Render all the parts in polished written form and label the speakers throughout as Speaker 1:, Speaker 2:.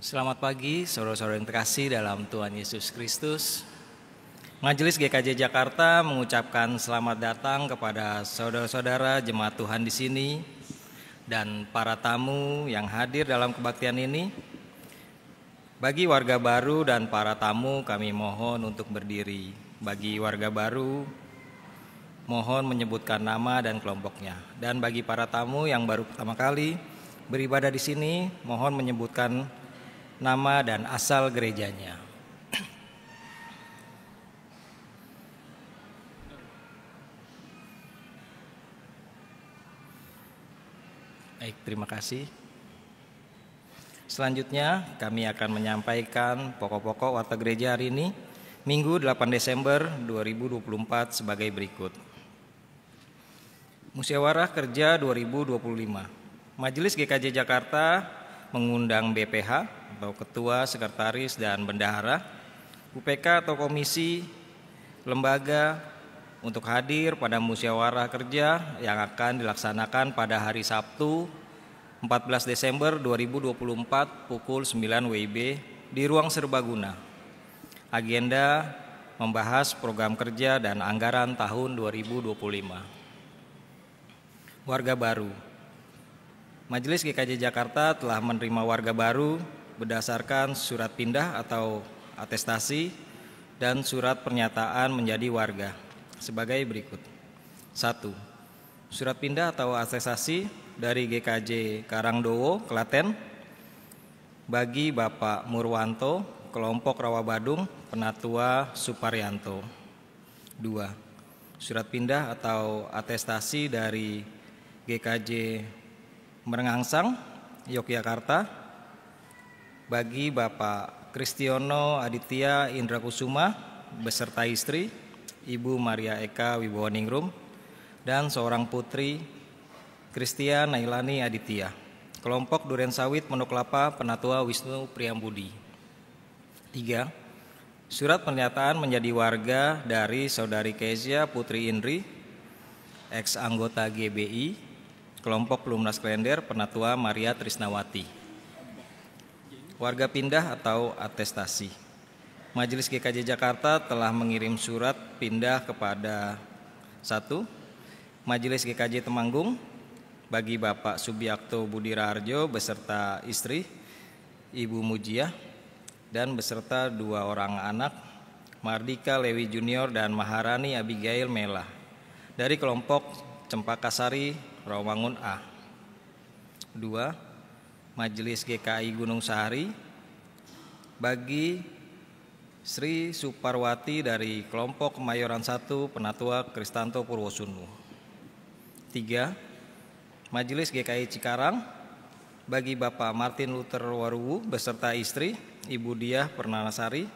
Speaker 1: Selamat pagi, saudara-saudara yang terkasih dalam Tuhan Yesus Kristus. Majelis GKJ Jakarta mengucapkan selamat datang kepada saudara-saudara jemaat Tuhan di sini dan para tamu yang hadir dalam kebaktian ini. Bagi warga baru dan para tamu kami mohon untuk berdiri. Bagi warga baru mohon menyebutkan nama dan kelompoknya. Dan bagi para tamu yang baru pertama kali beribadah di sini, mohon menyebutkan nama dan asal gerejanya. Baik, terima kasih. Selanjutnya kami akan menyampaikan pokok-pokok warta gereja hari ini, Minggu 8 Desember 2024 sebagai berikut. Musyawarah Kerja 2025. Majelis GKJ Jakarta mengundang BPH atau Ketua, Sekretaris, dan Bendahara, UPK atau Komisi, Lembaga untuk hadir pada musyawarah kerja yang akan dilaksanakan pada hari Sabtu 14 Desember 2024 pukul 9 WIB di Ruang Serbaguna. Agenda membahas program kerja dan anggaran tahun 2025. Warga baru. Majelis GKJ Jakarta telah menerima warga baru berdasarkan surat pindah atau atestasi dan surat pernyataan menjadi warga sebagai berikut. 1. Surat pindah atau atestasi dari GKJ Karangdowo, Klaten, bagi Bapak Murwanto, kelompok Rawabadung, Penatua Suparyanto. 2. Surat pindah atau atestasi dari GKJ Merengangsang, Yogyakarta, bagi Bapak Kristiono Aditya Indra Kusuma beserta istri, Ibu Maria Eka Wibowaningrum, dan seorang putri, Kristia Nailani Aditya, kelompok Duren Sawit Pondok Kelapa, Penatua Wisnu Priambudi. 3. Surat pernyataan menjadi warga dari Saudari Kezia Putri Indri, ex anggota GBI, kelompok Pelumnas Klender, Penatua Maria Trisnawati. Warga pindah atau atestasi. Majelis GKJ Jakarta telah mengirim surat pindah kepada 1. Majelis GKJ Temanggung bagi Bapak Subiakto Budi Raharjo beserta istri, Ibu Mujiah, dan beserta 2 orang anak, Mardika Lewi Junior dan Maharani Abigail Mela, dari kelompok Cempaka Sari, Rawamangun A. 2. Majelis GKI Gunung Sahari bagi Sri Suparwati dari kelompok Kemayoran 1, Penatua Kristanto Purwosunu. 3. Majelis GKI Cikarang bagi Bapak Martin Luther Waruwu beserta istri, Ibu Diah Pernanasari,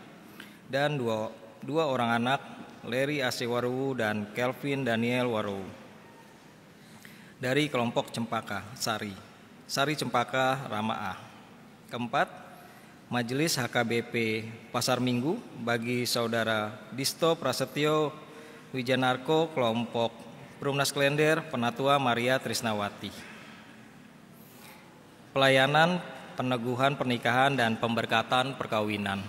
Speaker 1: dan dua orang anak, Leri Ase Waruwu dan Kelvin Daniel Waruwu, dari kelompok Cempaka Sari, Sari Cempaka Rama A. 4. Majelis HKBP Pasar Minggu bagi Saudara Disto Prasetyo Wijanarko, kelompok Perumnas Klender, Penatua Maria Trisnawati. Pelayanan peneguhan pernikahan dan pemberkatan perkawinan.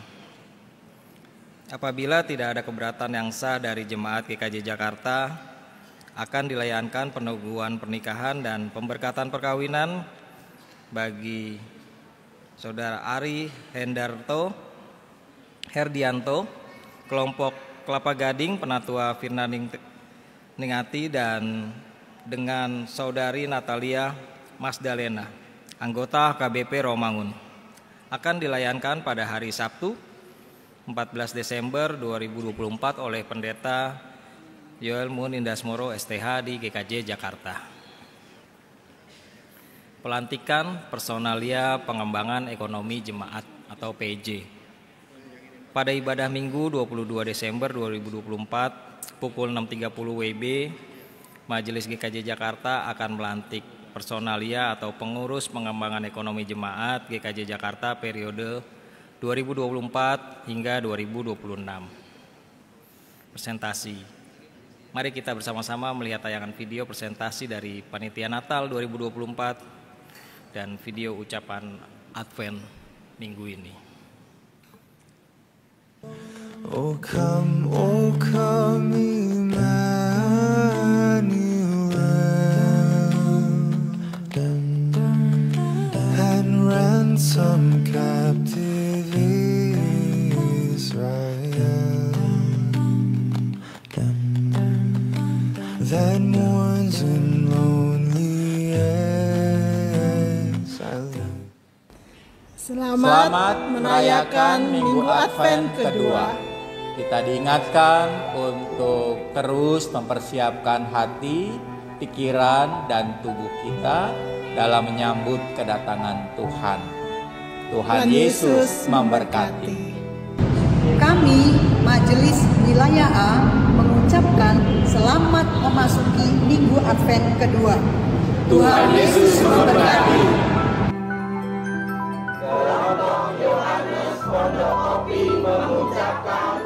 Speaker 1: Apabila tidak ada keberatan yang sah dari jemaat GKJ Jakarta, akan dilayankan peneguhan pernikahan dan pemberkatan perkawinan bagi Saudara Ari Herdianto, kelompok Kelapa Gading, Penatua Firna Ningati, dan dengan Saudari Natalia Masdalena, anggota KBP Romangun, akan dilayankan pada hari Sabtu 14 Desember 2024 oleh Pendeta Yoel Mun Indasmoro STH di GKJ Jakarta. Pelantikan Personalia Pengembangan Ekonomi Jemaat atau PJ. Pada ibadah Minggu 22 Desember 2024 pukul 6.30 WIB, Majelis GKJ Jakarta akan melantik personalia atau pengurus pengembangan ekonomi jemaat GKJ Jakarta periode 2024 hingga 2026. Presentasi. Mari kita bersama-sama melihat tayangan video presentasi dari Panitia Natal 2024 dan video ucapan Advent minggu ini.
Speaker 2: Oh come, Emmanuel, and ransom captive Israel, that mourns in lonely exile.
Speaker 3: Selamat merayakan Minggu Advent kedua.
Speaker 4: Kita diingatkan untuk terus mempersiapkan hati, pikiran, dan tubuh kita dalam menyambut kedatangan Tuhan. Tuhan Yesus memberkati.
Speaker 5: Kami, Majelis Wilayah A, mengucapkan selamat memasuki Minggu Advent kedua.
Speaker 4: Tuhan Yesus memberkati.
Speaker 6: Yohanes Pondok Kopi mengucapkan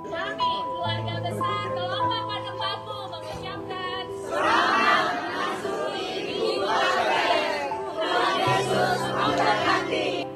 Speaker 7: kami, keluarga besar Kelompok Pondok Bambu mengucapkan selamat memasuki Minggu Advent. Tuhan Yesus memberkati.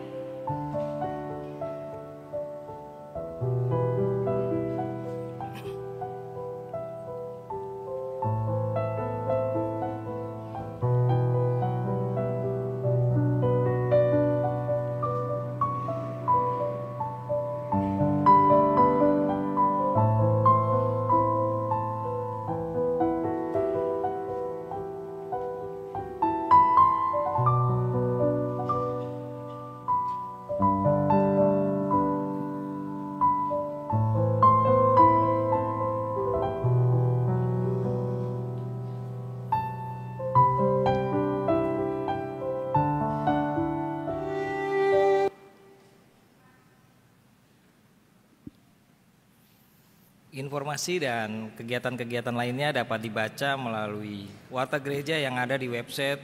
Speaker 1: Informasi dan kegiatan-kegiatan lainnya dapat dibaca melalui warta gereja yang ada di website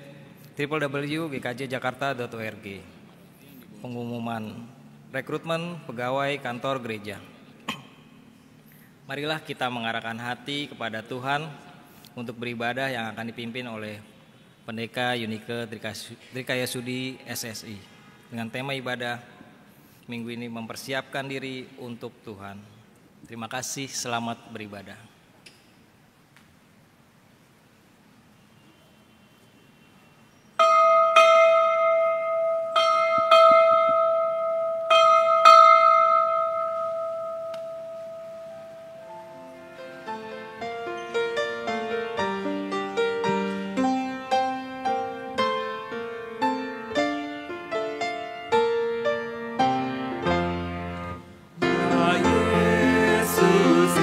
Speaker 1: www.gkjjakarta.org. Pengumuman rekrutmen pegawai kantor gereja. Marilah kita mengarahkan hati kepada Tuhan untuk beribadah yang akan dipimpin oleh Pendeta Yunike Trikayasudi SSI dengan tema ibadah minggu ini mempersiapkan diri untuk Tuhan. Terima kasih, selamat beribadah.
Speaker 2: Yesus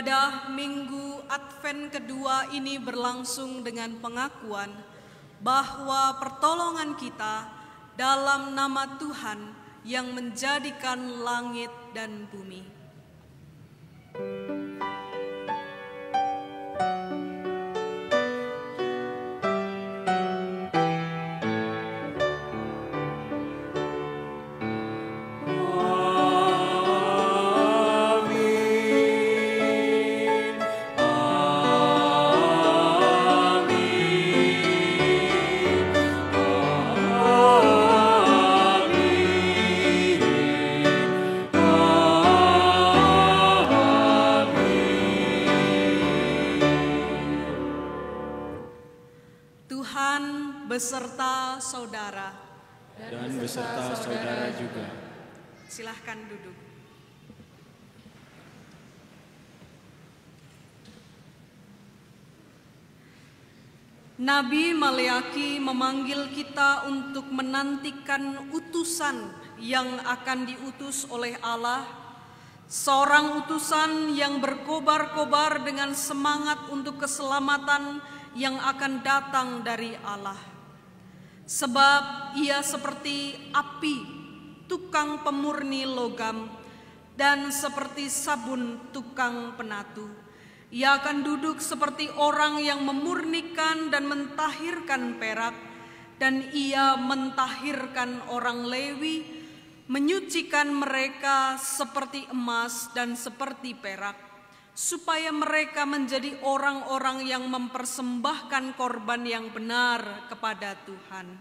Speaker 8: Ibadah Minggu Advent kedua ini berlangsung dengan pengakuan bahwa pertolongan kita dalam nama Tuhan yang menjadikan langit dan bumi. Beserta saudara
Speaker 9: dan beserta saudara juga.
Speaker 8: Silahkan duduk. Nabi Maleaki memanggil kita untuk menantikan utusan yang akan diutus oleh Allah, seorang utusan yang berkobar-kobar dengan semangat untuk keselamatan yang akan datang dari Allah. Sebab ia seperti api, tukang pemurni logam, dan seperti sabun, tukang penatu. Ia akan duduk seperti orang yang memurnikan dan mentahirkan perak, dan ia mentahirkan orang Lewi, menyucikan mereka seperti emas dan seperti perak, supaya mereka menjadi orang-orang yang mempersembahkan korban yang benar kepada Tuhan.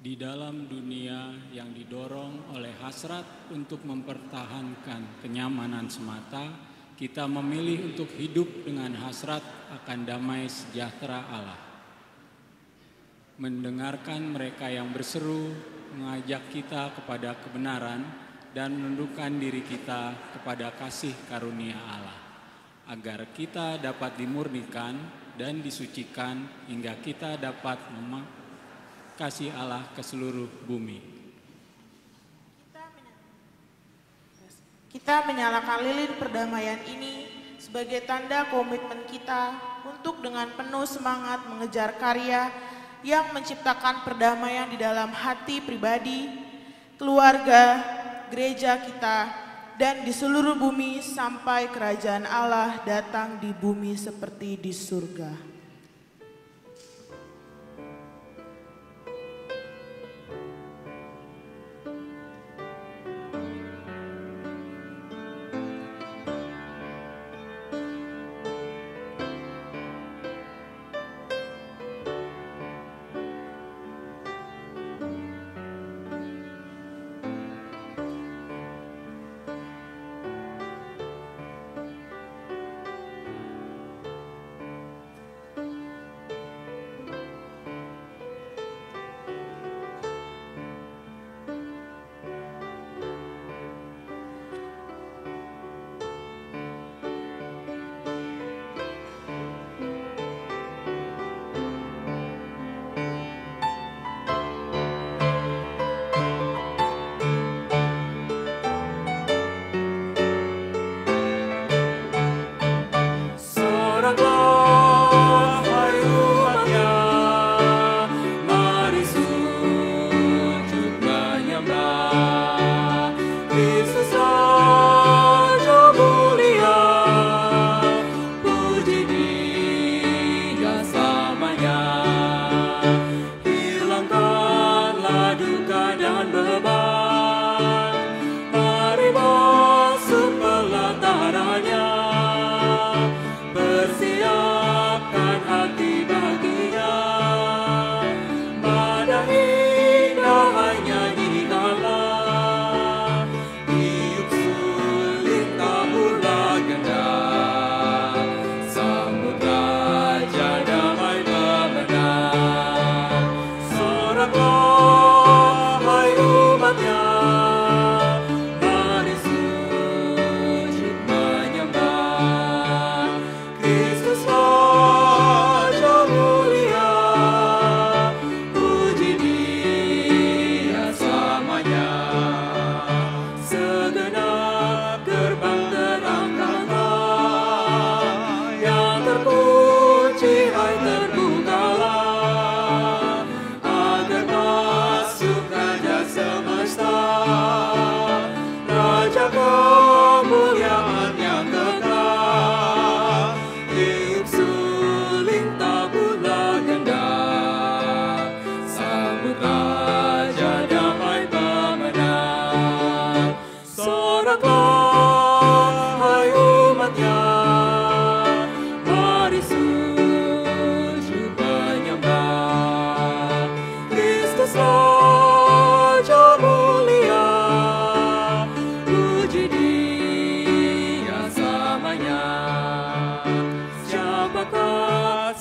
Speaker 9: Di dalam dunia yang didorong oleh hasrat untuk mempertahankan kenyamanan semata, kita memilih untuk hidup dengan hasrat akan damai sejahtera Allah. Mendengarkan mereka yang berseru, mengajak kita kepada kebenaran, dan menundukkan diri kita kepada kasih karunia Allah, agar kita dapat dimurnikan dan disucikan hingga kita dapat kasih Allah ke seluruh bumi.
Speaker 10: Kita menyalakan lilin perdamaian ini sebagai tanda komitmen kita untuk dengan penuh semangat mengejar karya yang menciptakan perdamaian di dalam hati pribadi, keluarga, gereja kita, dan di seluruh bumi sampai kerajaan Allah datang di bumi seperti di surga.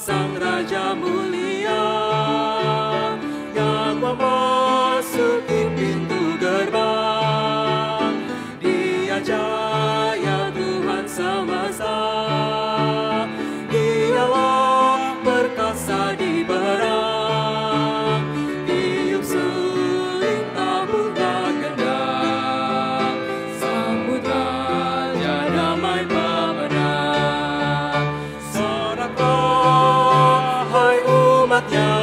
Speaker 11: Sang Raja mulia yang memasuki pintu gerbang. Dia jaya Tuhan semesta, Dialah perkasa di perang. Tiup suling tabunglah gendang, sambut Raja damai pemenang. Soraklah hai umatnya,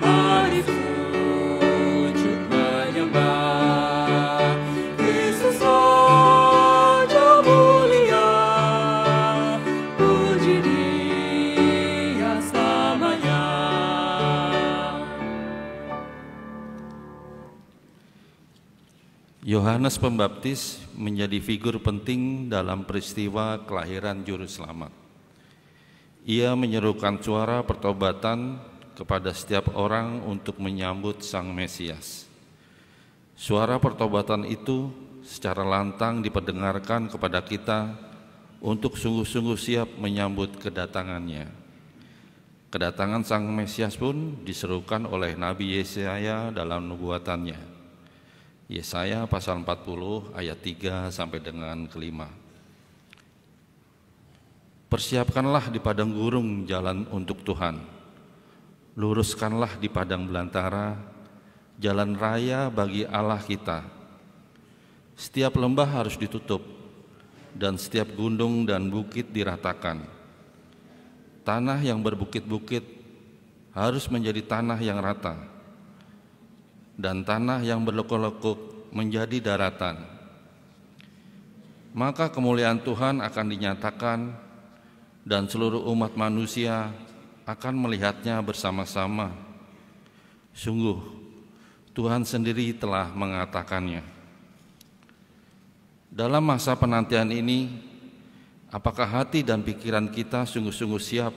Speaker 11: mari sujud menyembah Kristus Raja mulia, puji Dia selamanya.
Speaker 12: Yohanes Pembaptis menjadi figur penting dalam peristiwa kelahiran Juru Selamat. Ia menyerukan suara pertobatan kepada setiap orang untuk menyambut Sang Mesias. Suara pertobatan itu secara lantang diperdengarkan kepada kita untuk sungguh-sungguh siap menyambut kedatangannya. Kedatangan Sang Mesias pun diserukan oleh Nabi Yesaya dalam nubuatannya. Yesaya pasal 40 ayat 3 sampai dengan ke-5. Persiapkanlah di padang gurun jalan untuk Tuhan. Luruskanlah di padang belantara jalan raya bagi Allah kita. Setiap lembah harus ditutup dan setiap gunung dan bukit diratakan. Tanah yang berbukit-bukit harus menjadi tanah yang rata, dan tanah yang berlekuk-lekuk menjadi daratan. Maka kemuliaan Tuhan akan dinyatakan, dan seluruh umat manusia akan melihatnya bersama-sama. Sungguh, Tuhan sendiri telah mengatakannya. Dalam masa penantian ini, apakah hati dan pikiran kita sungguh-sungguh siap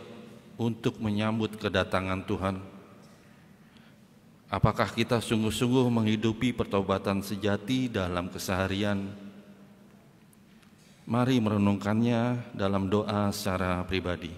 Speaker 12: untuk menyambut kedatangan Tuhan? Apakah kita sungguh-sungguh menghidupi pertobatan sejati dalam keseharian? Mari merenungkannya dalam doa secara pribadi.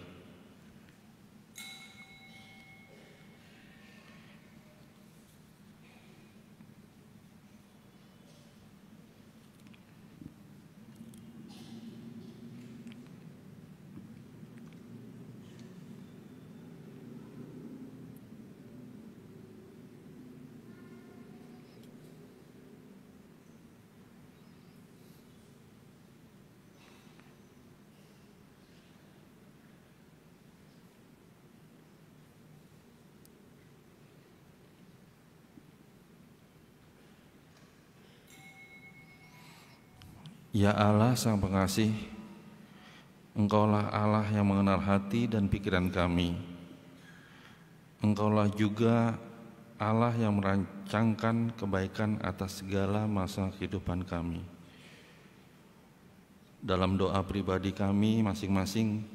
Speaker 12: Ya Allah Sang Pengasih, Engkaulah Allah yang mengenal hati dan pikiran kami. Engkaulah juga Allah yang merancangkan kebaikan atas segala masa kehidupan kami. Dalam doa pribadi kami masing-masing,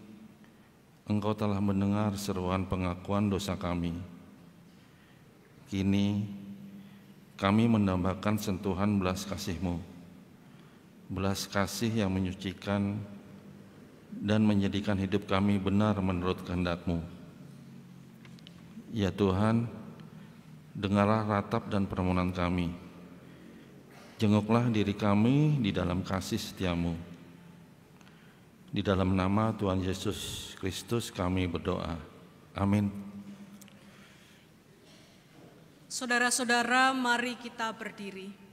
Speaker 12: Engkau telah mendengar seruan pengakuan dosa kami. Kini kami mendambakan sentuhan belas kasih-Mu, belas kasih yang menyucikan dan menjadikan hidup kami benar menurut kehendak-Mu. Ya Tuhan, dengarlah ratap dan permohonan kami. Jenguklah diri kami di dalam kasih setia-Mu. Di dalam nama Tuhan Yesus Kristus kami berdoa. Amin.
Speaker 8: Saudara-saudara, mari kita berdiri.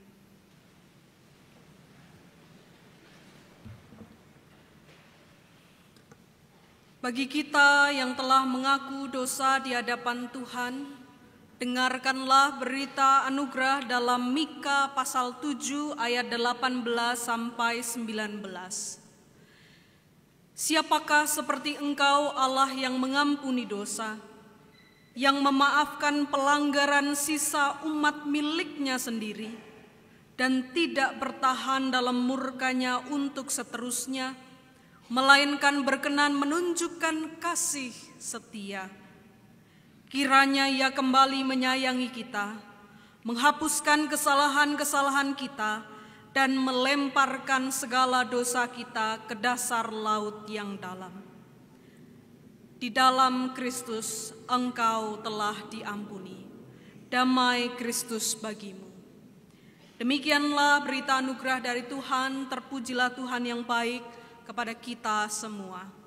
Speaker 8: Bagi kita yang telah mengaku dosa di hadapan Tuhan, dengarkanlah berita anugerah dalam Mika pasal 7 ayat 18 sampai 19. Siapakah seperti Engkau, Allah yang mengampuni dosa, yang memaafkan pelanggaran sisa umat miliknya sendiri, dan tidak bertahan dalam murkanya untuk seterusnya, melainkan berkenan menunjukkan kasih setia. Kiranya Ia kembali menyayangi kita, menghapuskan kesalahan-kesalahan kita, dan melemparkan segala dosa kita ke dasar laut yang dalam. Di dalam Kristus engkau telah diampuni. Damai Kristus bagimu. Demikianlah berita anugerah dari Tuhan, terpujilah Tuhan yang baik kepada kita semua.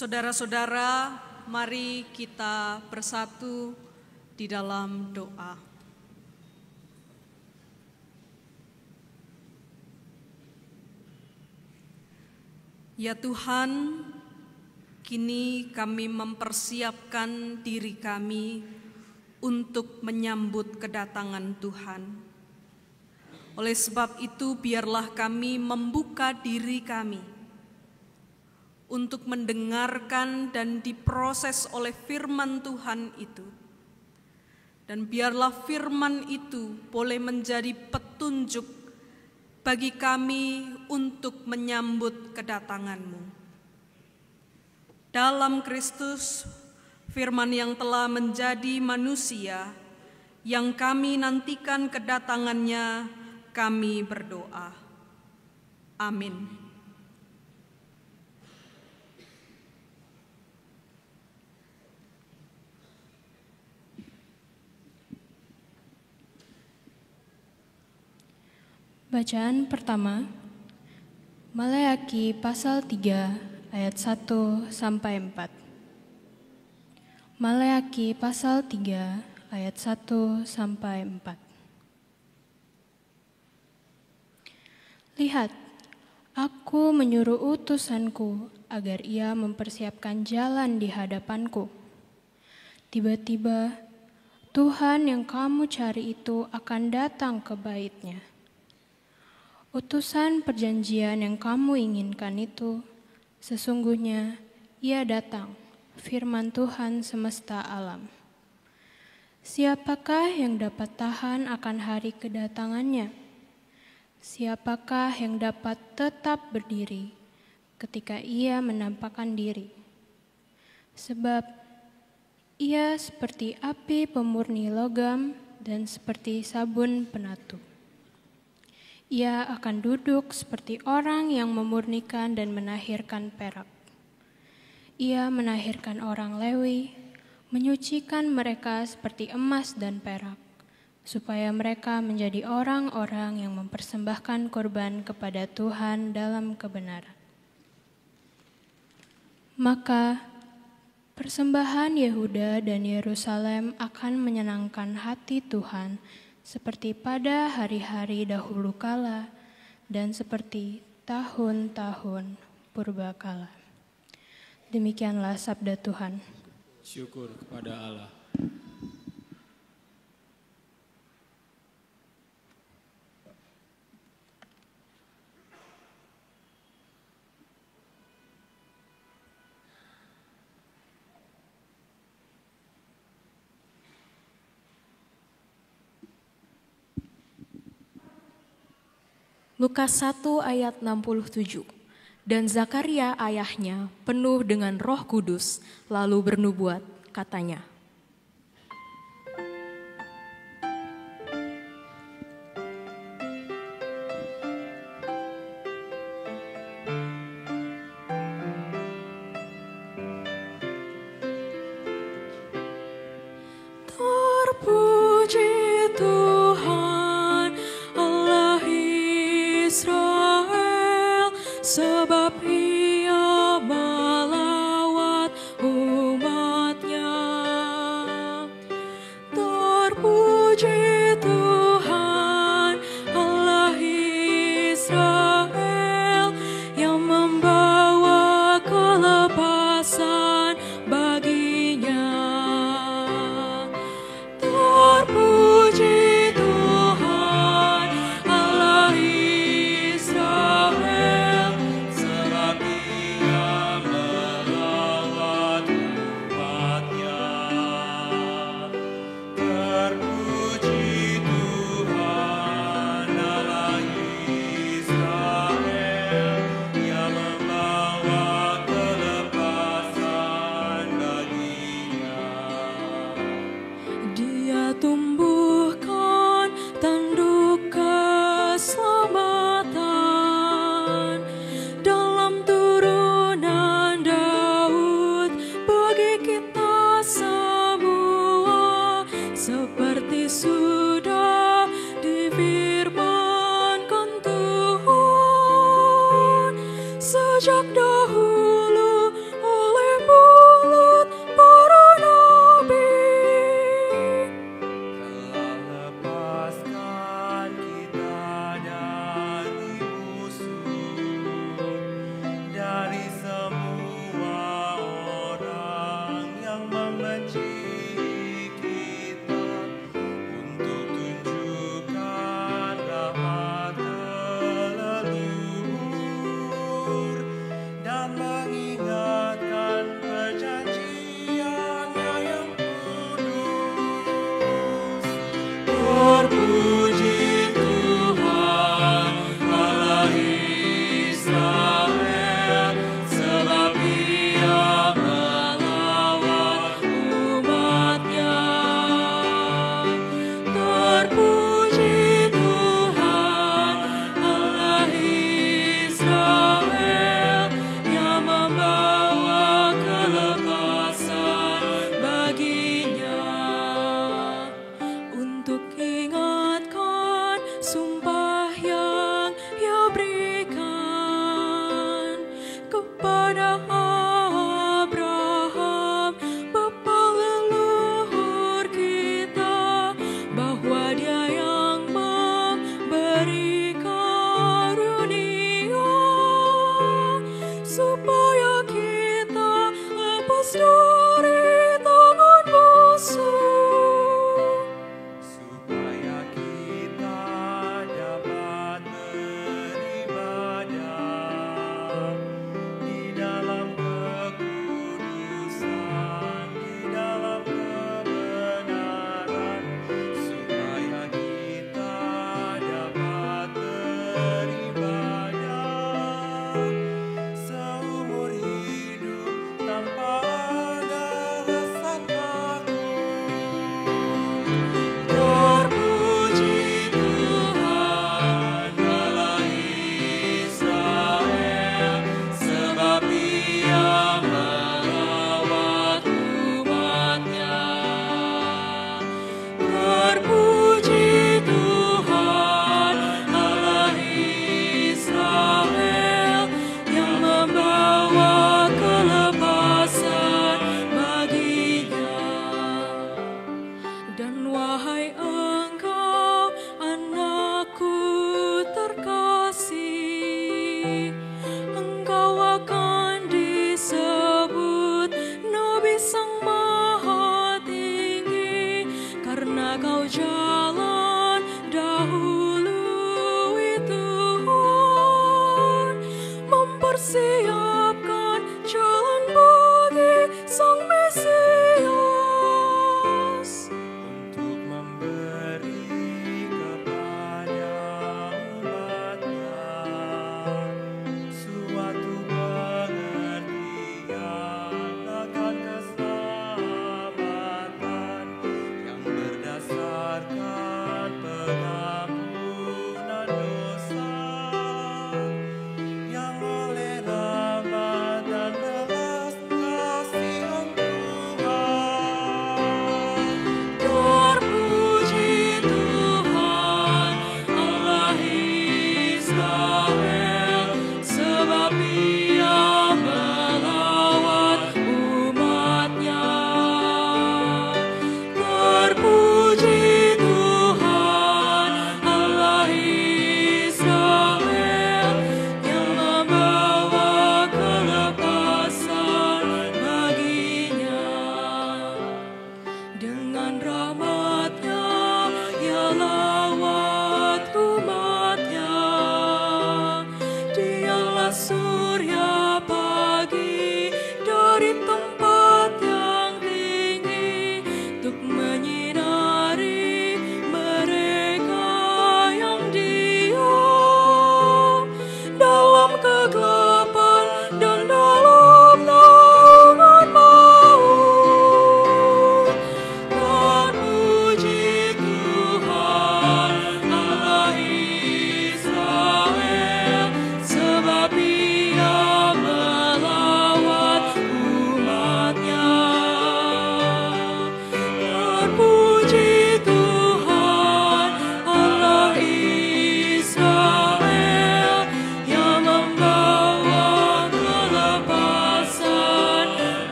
Speaker 8: Saudara-saudara, mari kita bersatu di dalam doa. Ya Tuhan, kini kami mempersiapkan diri kami untuk menyambut kedatangan Tuhan. Oleh sebab itu, biarlah kami membuka diri kami untuk mendengarkan dan diproses oleh firman Tuhan itu. Dan biarlah firman itu boleh menjadi petunjuk bagi kami untuk menyambut kedatangan-Mu. Dalam Kristus, firman yang telah menjadi manusia, yang kami nantikan kedatangannya, kami berdoa. Amin.
Speaker 13: Bacaan pertama, Maleakhi pasal 3 ayat 1 sampai 4. Maleakhi pasal 3 ayat 1 sampai 4. Lihat, aku menyuruh utusanku agar ia mempersiapkan jalan di hadapanku. Tiba-tiba Tuhan yang kamu cari itu akan datang ke bait-Nya. Utusan perjanjian yang kamu inginkan itu, sesungguhnya ia datang firman Tuhan semesta alam. Siapakah yang dapat tahan akan hari kedatangannya? Siapakah yang dapat tetap berdiri ketika ia menampakkan diri? Sebab ia seperti api pemurni logam dan seperti sabun penatu. Ia akan duduk seperti orang yang memurnikan dan menahirkan perak. Ia menahirkan orang Lewi, menyucikan mereka seperti emas dan perak, supaya mereka menjadi orang-orang yang mempersembahkan korban kepada Tuhan dalam kebenaran. Maka persembahan Yehuda dan Yerusalem akan menyenangkan hati Tuhan seperti pada hari-hari dahulu kala dan seperti tahun-tahun purbakala. Demikianlah sabda Tuhan.
Speaker 9: Syukur kepada Allah.
Speaker 14: Lukas 1 ayat 67. Dan Zakaria ayahnya penuh dengan Roh Kudus lalu bernubuat, katanya,
Speaker 11: Terpuji Tuhan Allah Israel, sebab Ia melawat umat-Nya. Terpuji Tuhan Allah Israel, yang membawa kelepasan baginya. Terpuji Tuhan Allah Israel, sebab Ia melawat umat-Nya. Terpuji Tuhan Allah Israel, yang membawa kelepasan baginya. Dia tumbuhkan tanduk keselamatan dalam turunan Daud bagi kita semua, seperti sudah difirmankan Tuhan sejak dahulu oleh mulut para nabi. Lepaskan kita dari musuh, dari semua orang yang membenci kita, untuk tunjukkan rahmat leluhur dan mengingatkan perjanjian-Nya yang kudus. Terpuji Tuhan Allah Israel, sebab Ia melawat umat-Nya. Terpuji Tuhan Allah Israel, yang membawa kelepasan baginya, untuk ingatkan sumpah yang Ia berikan kepada Abraham, bapa leluhur kita, bahwa Dia yang memberi karunia, supaya kita lepas dari tangan musuh, supaya kita dapat beribadah di dalam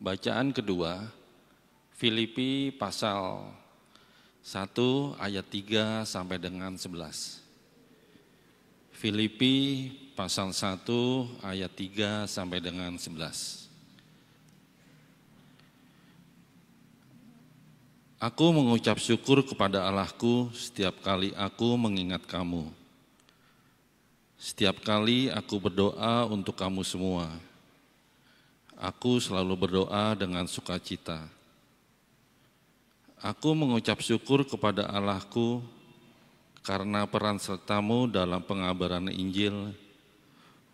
Speaker 12: Bacaan kedua, Filipi pasal 1 ayat 3 sampai dengan 11. Filipi pasal 1 ayat 3 sampai dengan 11. Aku mengucap syukur kepada Allahku setiap kali aku mengingat kamu. Setiap kali aku berdoa untuk kamu semua. Aku selalu berdoa dengan sukacita. Aku mengucap syukur kepada Allahku karena peran sertamu dalam pengabaran Injil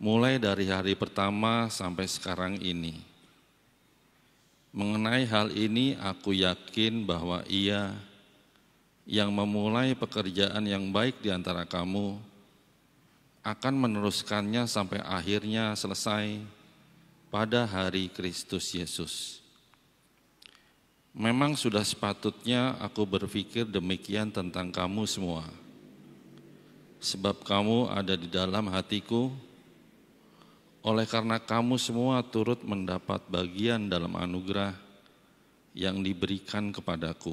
Speaker 12: mulai dari hari pertama sampai sekarang ini. Mengenai hal ini aku yakin bahwa Ia yang memulai pekerjaan yang baik di antara kamu akan meneruskannya sampai akhirnya selesai pada hari Kristus Yesus. Memang sudah sepatutnya aku berpikir demikian tentang kamu semua, sebab kamu ada di dalam hatiku. Oleh karena kamu semua turut mendapat bagian dalam anugerah yang diberikan kepadaku,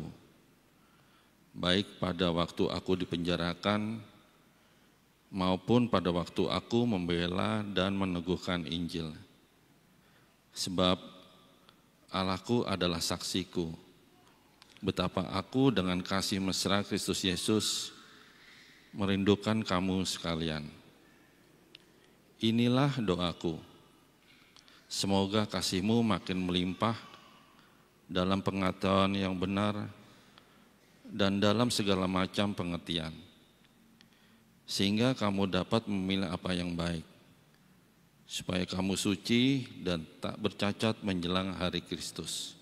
Speaker 12: baik pada waktu aku dipenjarakan maupun pada waktu aku membela dan meneguhkan Injil. Sebab Allahku adalah saksiku, betapa aku dengan kasih mesra Kristus Yesus merindukan kamu sekalian. Inilah doaku, semoga kasihmu makin melimpah dalam pengetahuan yang benar dan dalam segala macam pengertian, sehingga kamu dapat memilih apa yang baik, supaya kamu suci dan tak bercacat menjelang hari Kristus,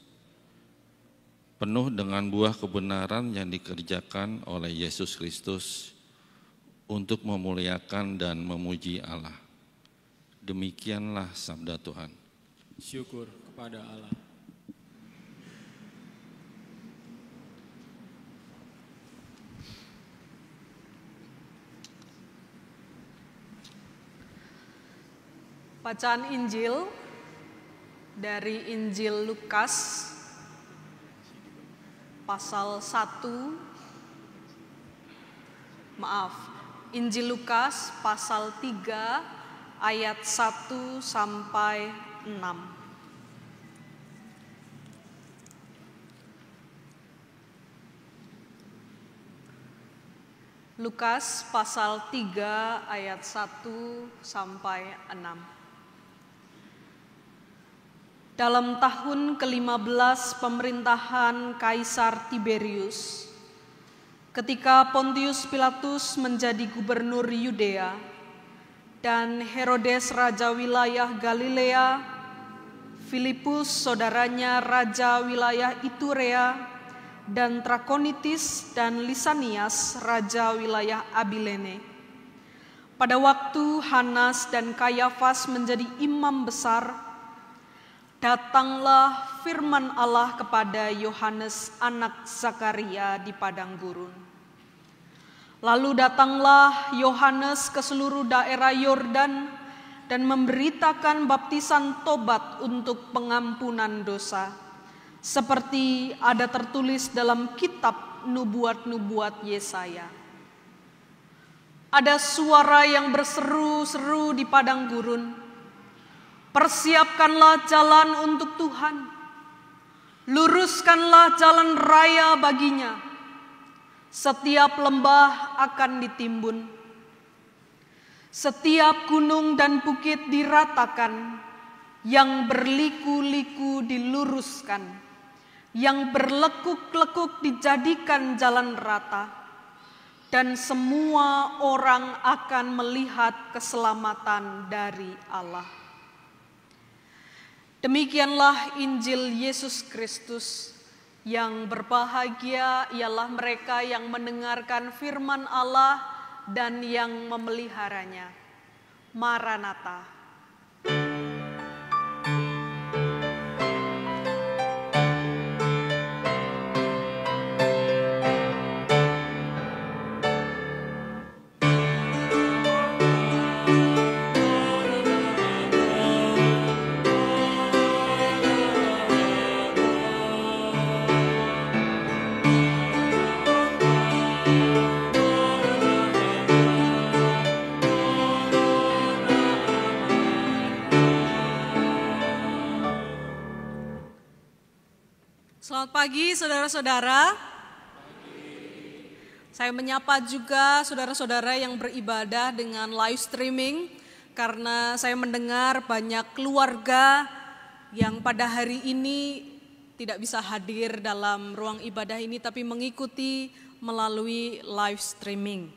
Speaker 12: penuh dengan buah kebenaran yang dikerjakan oleh Yesus Kristus untuk memuliakan dan memuji Allah. Demikianlah sabda Tuhan.
Speaker 9: Syukur kepada Allah.
Speaker 8: Bacaan Injil dari Injil Lukas pasal 1, Injil Lukas pasal 3 ayat 1 sampai 6. Lukas pasal 3 ayat 1 sampai 6. Dalam tahun ke-15 pemerintahan Kaisar Tiberius, ketika Pontius Pilatus menjadi gubernur Yudea dan Herodes raja wilayah Galilea, Filipus saudaranya raja wilayah Iturea, dan Trakonitis dan Lisanias raja wilayah Abilene. Pada waktu Hanas dan Kayafas menjadi imam besar, datanglah firman Allah kepada Yohanes anak Zakaria di padang gurun. Lalu datanglah Yohanes ke seluruh daerah Yordan dan memberitakan baptisan tobat untuk pengampunan dosa, seperti ada tertulis dalam kitab nubuat-nubuat Yesaya. Ada suara yang berseru-seru di padang gurun, "Persiapkanlah jalan untuk Tuhan, luruskanlah jalan raya baginya. Setiap lembah akan ditimbun, setiap gunung dan bukit diratakan, yang berliku-liku diluruskan, yang berlekuk-lekuk dijadikan jalan rata, dan semua orang akan melihat keselamatan dari Allah." Demikianlah Injil Yesus Kristus. Yang berbahagia ialah mereka yang mendengarkan firman Allah dan yang memeliharanya. Maranatha. Selamat pagi saudara-saudara. Saya menyapa juga saudara-saudara yang beribadah dengan live streaming karena saya mendengar banyak keluarga yang pada hari ini tidak bisa hadir dalam ruang ibadah ini tapi mengikuti melalui live streaming.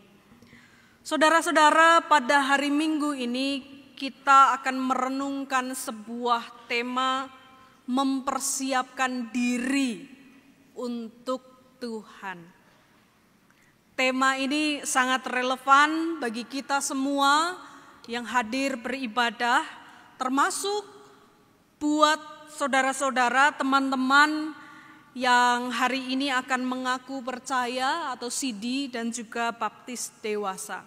Speaker 8: Saudara-saudara, pada hari Minggu ini kita akan merenungkan sebuah tema mempersiapkan diri untuk Tuhan. Tema ini sangat relevan bagi kita semua yang hadir beribadah, termasuk buat saudara-saudara, teman-teman yang hari ini akan mengaku percaya atau CD dan juga baptis dewasa.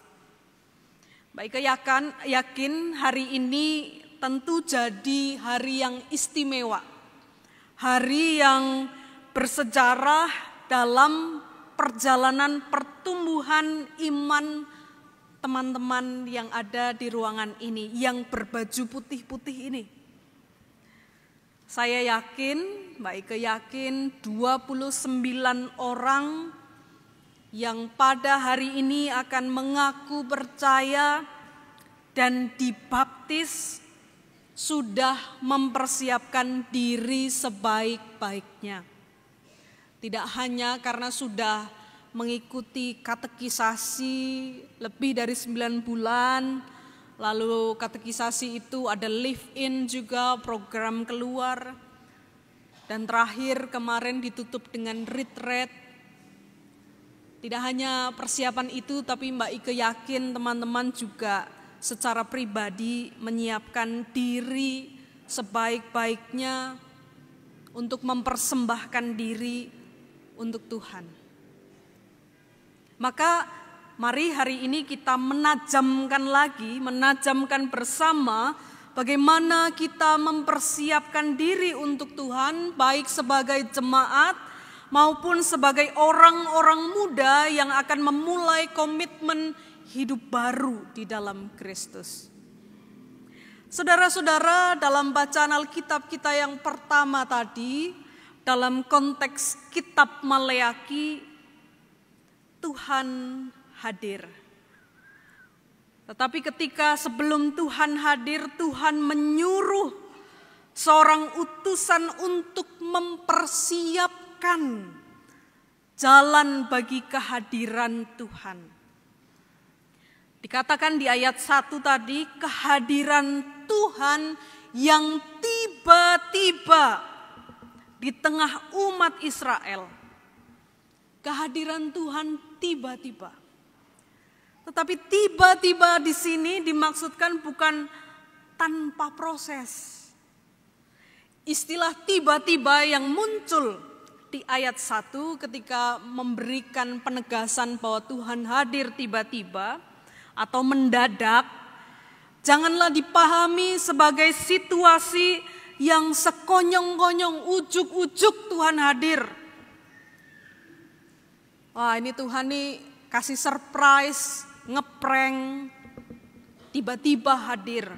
Speaker 8: Baik, yakin hari ini tentu jadi hari yang istimewa, hari yang bersejarah dalam perjalanan pertumbuhan iman teman-teman yang ada di ruangan ini, yang berbaju putih-putih ini. Saya yakin, Mbak Ike yakin 29 orang yang pada hari ini akan mengaku percaya dan dibaptis sudah mempersiapkan diri sebaik-baiknya. Tidak hanya karena sudah mengikuti katekisasi lebih dari 9 bulan, lalu katekisasi itu ada live-in juga, program keluar, dan terakhir kemarin ditutup dengan retreat. Tidak hanya persiapan itu, tapi Mbak Ike yakin teman-teman juga secara pribadi menyiapkan diri sebaik-baiknya untuk mempersembahkan diri untuk Tuhan. Maka mari hari ini kita menajamkan bersama bagaimana kita mempersiapkan diri untuk Tuhan, baik sebagai jemaat maupun sebagai orang-orang muda yang akan memulai komitmen hidup baru di dalam Kristus. Saudara-saudara, dalam bacaan Alkitab kita yang pertama tadi, dalam konteks kitab Maleaki, Tuhan hadir. Tetapi ketika sebelum Tuhan hadir, Tuhan menyuruh seorang utusan untuk mempersiapkan jalan bagi kehadiran Tuhan. Dikatakan di ayat 1 tadi, kehadiran Tuhan yang tiba-tiba di tengah umat Israel. Kehadiran Tuhan tiba-tiba. Tetapi tiba-tiba di sini dimaksudkan bukan tanpa proses. Istilah tiba-tiba yang muncul di ayat 1 ketika memberikan penegasan bahwa Tuhan hadir tiba-tiba atau mendadak, janganlah dipahami sebagai situasi yang sekonyong-konyong, ujuk-ujuk Tuhan hadir. Wah, ini Tuhan nih kasih surprise, ngeprank, tiba-tiba hadir.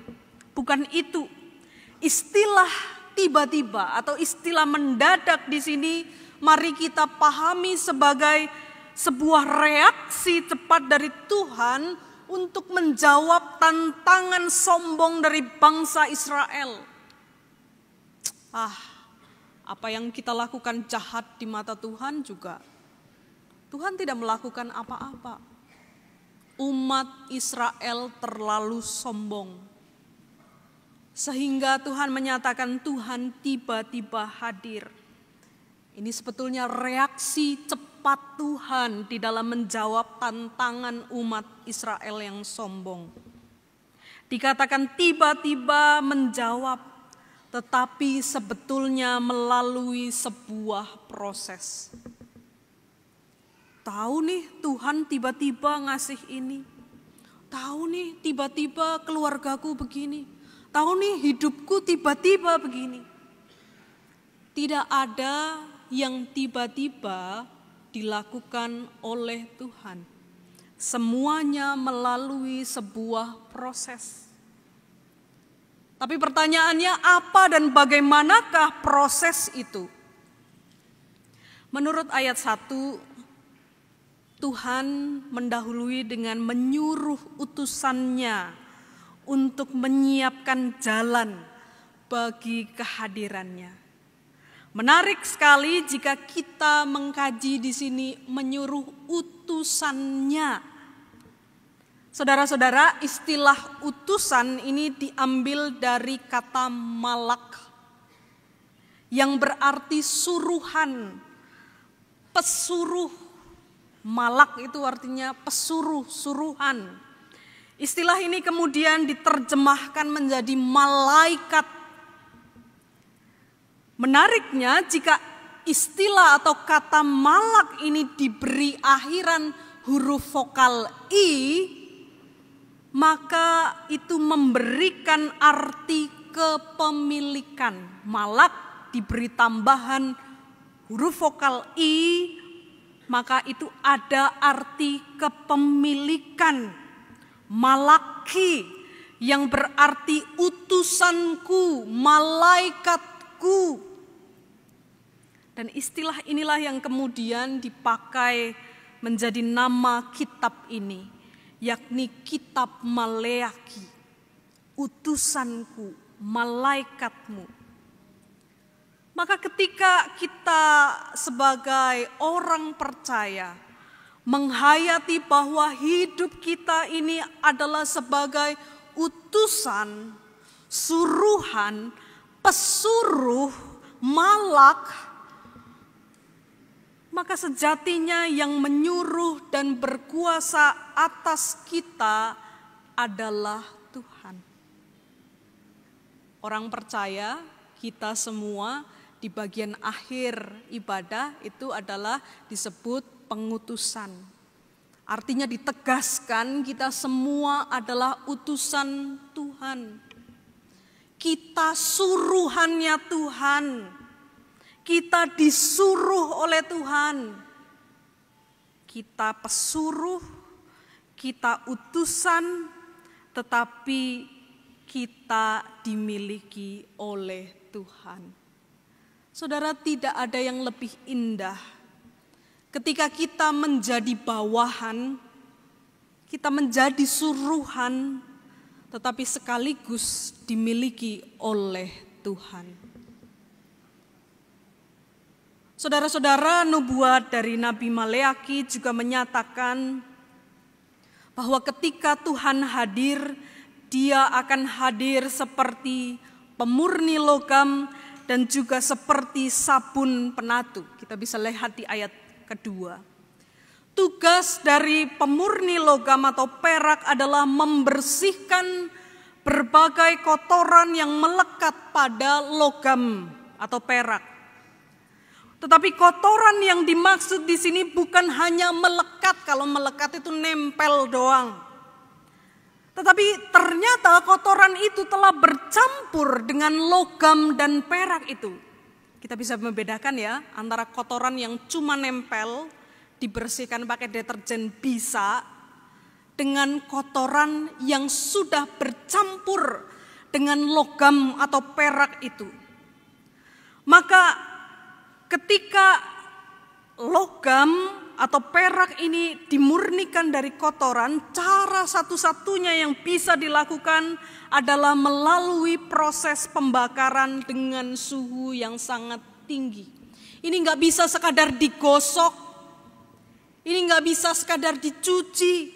Speaker 8: Bukan itu. Istilah tiba-tiba atau istilah mendadak di sini mari kita pahami sebagai sebuah reaksi cepat dari Tuhan untuk menjawab tantangan sombong dari bangsa Israel. Apa yang kita lakukan jahat di mata Tuhan juga. Tuhan tidak melakukan apa-apa. Umat Israel terlalu sombong. Sehingga Tuhan menyatakan Tuhan tiba-tiba hadir. Ini sebetulnya reaksi cepat Tuhan di dalam menjawab tantangan umat Israel yang sombong. Dikatakan tiba-tiba menjawab. Tetapi sebetulnya melalui sebuah proses. Tahu nih Tuhan tiba-tiba ngasih ini. Tahu nih tiba-tiba keluargaku begini. Tahu nih hidupku tiba-tiba begini. Tidak ada yang tiba-tiba dilakukan oleh Tuhan. Semuanya melalui sebuah proses. Tapi pertanyaannya apa dan bagaimanakah proses itu? Menurut ayat 1, Tuhan mendahului dengan menyuruh utusannya untuk menyiapkan jalan bagi kehadirannya. Menarik sekali jika kita mengkaji di sini menyuruh utusannya. Saudara-saudara, istilah utusan ini diambil dari kata malak yang berarti suruhan, pesuruh. Malak itu artinya pesuruh, suruhan. Istilah ini kemudian diterjemahkan menjadi malaikat. Menariknya jika istilah atau kata malak ini diberi akhiran huruf vokal I, maka itu memberikan arti kepemilikan. Malak diberi tambahan huruf vokal I, maka itu ada arti kepemilikan. Malaki yang berarti utusanku, malaikatku. Dan istilah inilah yang kemudian dipakai menjadi nama kitab ini, yakni kitab Maleaki, utusanku, malaikatmu. Maka ketika kita sebagai orang percaya menghayati bahwa hidup kita ini adalah sebagai utusan, suruhan, pesuruh, malak, maka sejatinya yang menyuruh dan berkuasa atas kita adalah Tuhan. Orang percaya, kita semua di bagian akhir ibadah itu adalah disebut pengutusan. Artinya ditegaskan kita semua adalah utusan Tuhan. Kita suruhannya Tuhan. Kita disuruh oleh Tuhan. Kita pesuruh, kita utusan, tetapi kita dimiliki oleh Tuhan. Saudara, tidak ada yang lebih indah ketika kita menjadi bawahan, kita menjadi suruhan, tetapi sekaligus dimiliki oleh Tuhan. Saudara-saudara, nubuat dari Nabi Maleaki juga menyatakan bahwa ketika Tuhan hadir, Dia akan hadir seperti pemurni logam dan juga seperti sabun penatu. Kita bisa lihat di ayat kedua. Tugas dari pemurni logam atau perak adalah membersihkan berbagai kotoran yang melekat pada logam atau perak. Tetapi kotoran yang dimaksud di sini bukan hanya melekat, kalau melekat itu nempel doang. Tetapi ternyata kotoran itu telah bercampur dengan logam dan perak itu. Kita bisa membedakan ya antara kotoran yang cuma nempel, dibersihkan pakai deterjen bisa, dengan kotoran yang sudah bercampur dengan logam atau perak itu. Maka ketika logam atau perak ini dimurnikan dari kotoran, cara satu-satunya yang bisa dilakukan adalah melalui proses pembakaran dengan suhu yang sangat tinggi. Ini nggak bisa sekadar digosok, ini nggak bisa sekadar dicuci,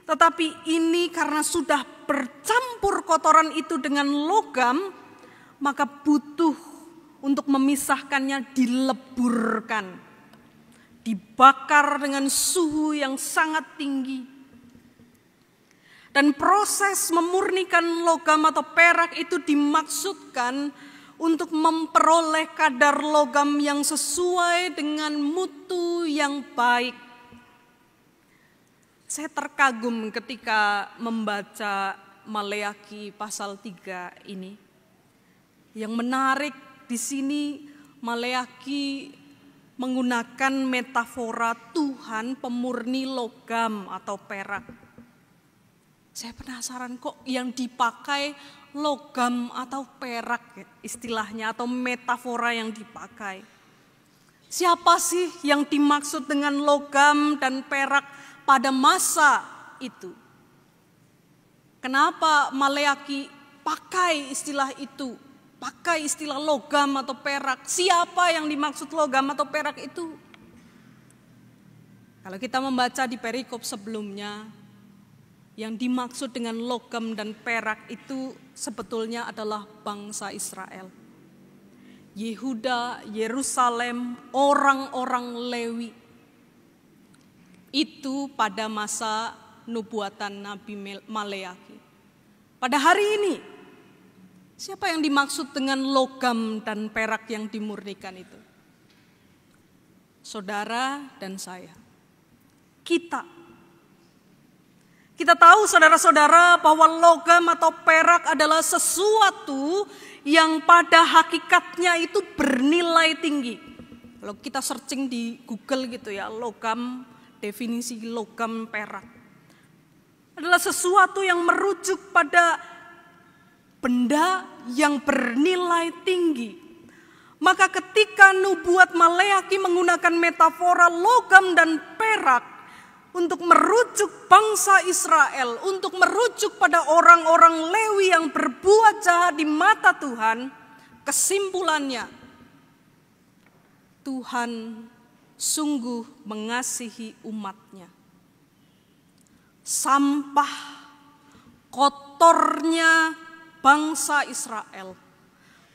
Speaker 8: tetapi ini karena sudah bercampur kotoran itu dengan logam, maka butuh untuk memisahkannya dileburkan. Dibakar dengan suhu yang sangat tinggi. Dan proses memurnikan logam atau perak itu dimaksudkan untuk memperoleh kadar logam yang sesuai dengan mutu yang baik. Saya terkagum ketika membaca Maleaki pasal 3 ini. Yang menarik di sini Maleaki menggunakan metafora Tuhan pemurni logam atau perak. Saya penasaran kok yang dipakai logam atau perak istilahnya atau metafora yang dipakai. Siapa sih yang dimaksud dengan logam dan perak pada masa itu? Kenapa Maleaki pakai istilah itu? Pakai istilah logam atau perak. Siapa yang dimaksud logam atau perak itu? Kalau kita membaca di perikop sebelumnya, yang dimaksud dengan logam dan perak itu sebetulnya adalah bangsa Israel. Yehuda, Yerusalem, orang-orang Lewi. Itu pada masa nubuatan Nabi Maleaki. Pada hari ini, siapa yang dimaksud dengan logam dan perak yang dimurnikan itu? Saudara dan saya. Kita tahu saudara-saudara bahwa logam atau perak adalah sesuatu yang pada hakikatnya itu bernilai tinggi. Kalau kita searching di Google gitu ya, logam, definisi logam perak. Adalah sesuatu yang merujuk pada benda yang bernilai tinggi. Maka ketika nubuat Maleaki menggunakan metafora logam dan perak, untuk merujuk bangsa Israel, untuk merujuk pada orang-orang Lewi yang berbuat jahat di mata Tuhan, kesimpulannya, Tuhan sungguh mengasihi umatnya. Sampah, kotornya bangsa Israel,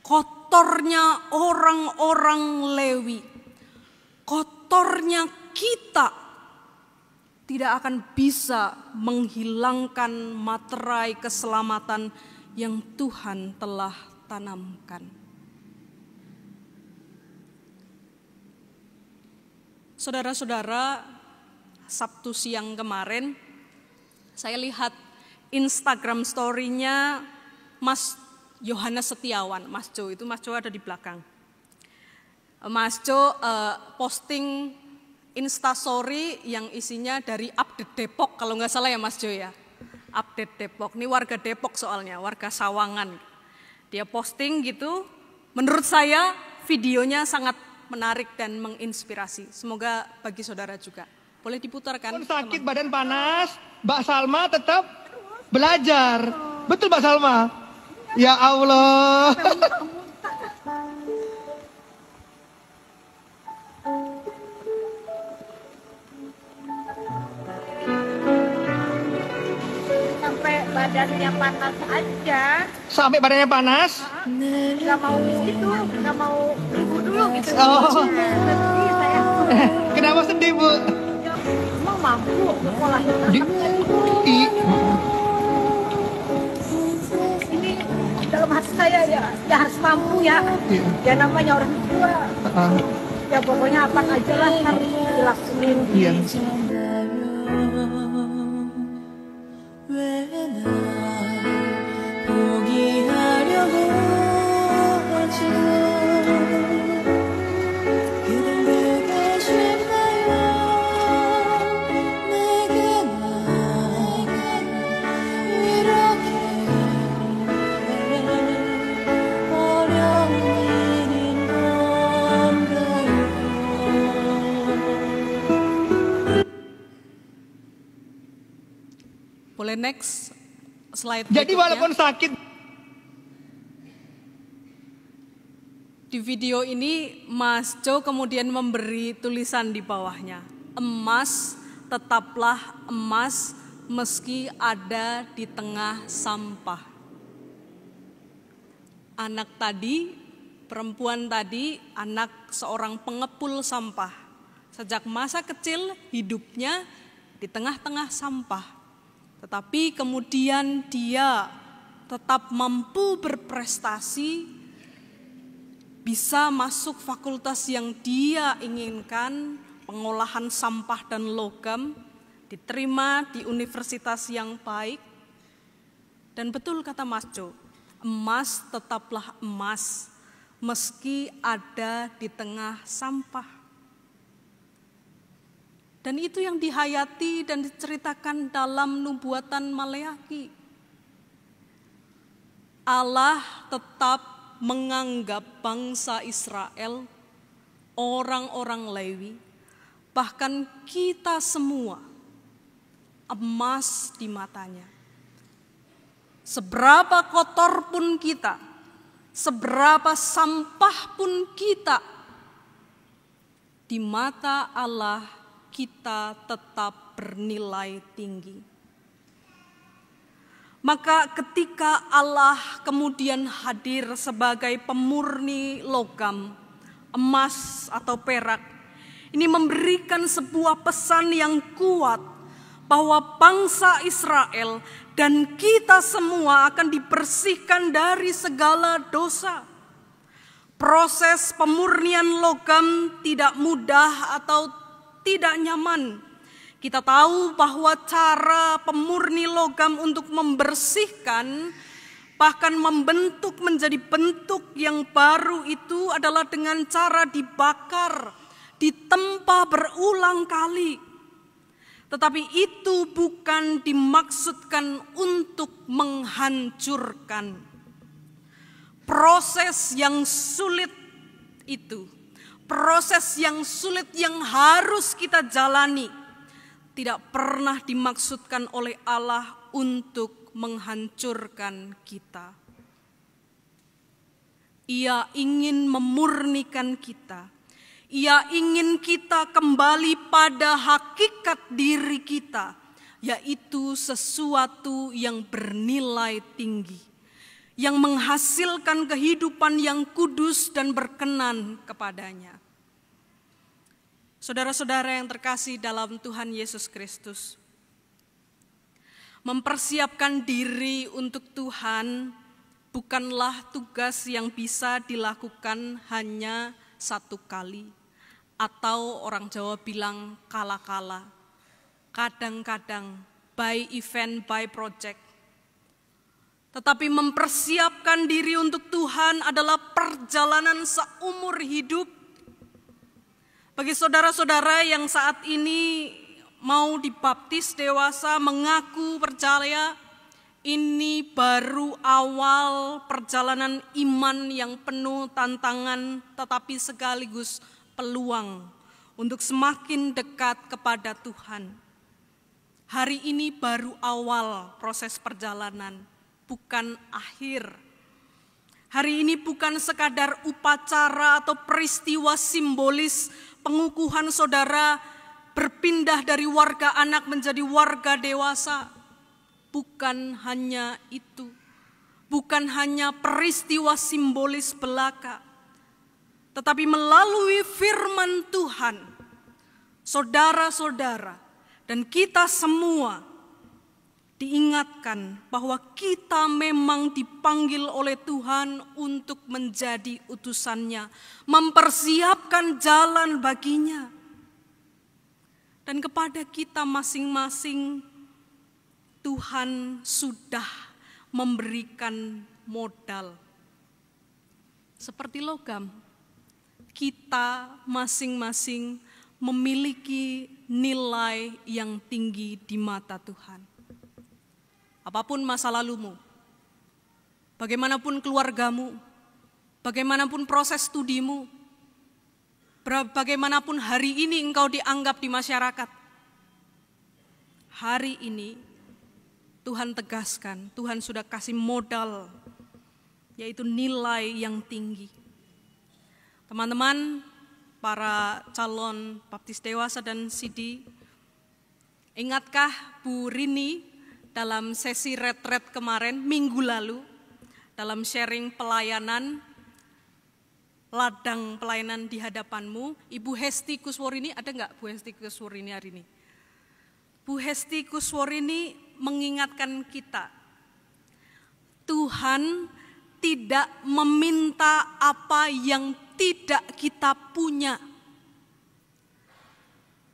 Speaker 8: kotornya orang-orang Lewi, kotornya kita, tidak akan bisa menghilangkan materai keselamatan yang Tuhan telah tanamkan. Saudara-saudara, Sabtu siang kemarin saya lihat Instagram story-nya Mas Yohanes Setiawan, Mas Jo, itu Mas Jo ada di belakang. Mas Jo posting Instastory yang isinya dari update Depok, kalau nggak salah ya Mas Jo ya. Update Depok, ini warga Depok soalnya, warga Sawangan. Dia posting gitu, menurut saya videonya sangat menarik dan menginspirasi. Semoga bagi saudara juga. Boleh diputarkan?
Speaker 15: Sakit badan panas, Mbak Salma tetap belajar. Betul Mbak Salma? Ya Allah.
Speaker 16: Badannya panas aja.
Speaker 15: Sampai badannya panas?
Speaker 16: Nggak mau itu, nggak mau ibu dulu gitu.
Speaker 15: Oh.
Speaker 16: Sedih saya.
Speaker 15: Kenapa sedih Bu?
Speaker 16: Emang mampu sekolahnya. Ini dalam hati saya ya harus mampu ya. Ya namanya orang tua. Ya pokoknya apa aja lah harus dilakuin.
Speaker 15: Iya.
Speaker 8: Boleh next slide.
Speaker 15: Jadi walaupun sakit.
Speaker 8: Di video ini Mas Jo kemudian memberi tulisan di bawahnya. Emas tetaplah emas meski ada di tengah sampah. Anak tadi, perempuan tadi, anak seorang pengepul sampah. Sejak masa kecil hidupnya di tengah-tengah sampah. Tetapi kemudian dia tetap mampu berprestasi, bisa masuk fakultas yang dia inginkan, pengolahan sampah dan logam, diterima di universitas yang baik. Dan betul kata Mas Jo, emas tetaplah emas meski ada di tengah sampah. Dan itu yang dihayati dan diceritakan dalam nubuatan Maleaki. Allah tetap menganggap bangsa Israel orang-orang Lewi, bahkan kita semua emas di matanya. Seberapa kotor pun kita, seberapa sampah pun kita, di mata Allah kita tetap bernilai tinggi. Maka ketika Allah kemudian hadir sebagai pemurni logam, emas atau perak, ini memberikan sebuah pesan yang kuat bahwa bangsa Israel dan kita semua akan dibersihkan dari segala dosa. Proses pemurnian logam tidak mudah atau tidak nyaman. Kita tahu bahwa cara pemurni logam untuk membersihkan, bahkan membentuk menjadi bentuk yang baru itu adalah dengan cara dibakar, ditempa berulang kali. Tetapi itu bukan dimaksudkan untuk menghancurkan. Proses yang sulit itu, proses yang sulit yang harus kita jalani, tidak pernah dimaksudkan oleh Allah untuk menghancurkan kita. Ia ingin memurnikan kita. Ia ingin kita kembali pada hakikat diri kita, yaitu sesuatu yang bernilai tinggi, yang menghasilkan kehidupan yang kudus dan berkenan kepadanya. Saudara-saudara yang terkasih dalam Tuhan Yesus Kristus, mempersiapkan diri untuk Tuhan bukanlah tugas yang bisa dilakukan hanya satu kali, atau orang Jawa bilang kala-kala, kadang-kadang, by event, by project. Tetapi mempersiapkan diri untuk Tuhan adalah perjalanan seumur hidup. Bagi saudara-saudara yang saat ini mau dibaptis dewasa, mengaku percaya, ini baru awal perjalanan iman yang penuh tantangan, tetapi sekaligus peluang untuk semakin dekat kepada Tuhan. Hari ini baru awal proses perjalanan, bukan akhir. Hari ini bukan sekadar upacara atau peristiwa simbolis pengukuhan saudara berpindah dari warga anak menjadi warga dewasa. Bukan hanya itu, bukan hanya peristiwa simbolis belaka, tetapi melalui firman Tuhan, saudara-saudara dan kita semua diingatkan bahwa kita memang dipanggil oleh Tuhan untuk menjadi utusannya, mempersiapkan jalan baginya. Dan kepada kita masing-masing, Tuhan sudah memberikan modal. Seperti logam, kita masing-masing memiliki nilai yang tinggi di mata Tuhan. Apapun masa lalumu, bagaimanapun keluargamu, bagaimanapun proses studimu, bagaimanapun hari ini engkau dianggap di masyarakat, hari ini Tuhan tegaskan, Tuhan sudah kasih modal, yaitu nilai yang tinggi. Teman-teman, para calon baptis dewasa dan sidi, ingatkah Bu Rini dalam sesi retret kemarin, minggu lalu, dalam sharing pelayanan, ladang pelayanan di hadapanmu, Ibu Hesti Kusworini, ada enggak Bu Hesti Kusworini hari ini? Bu Hesti Kusworini mengingatkan kita, Tuhan tidak meminta apa yang tidak kita punya.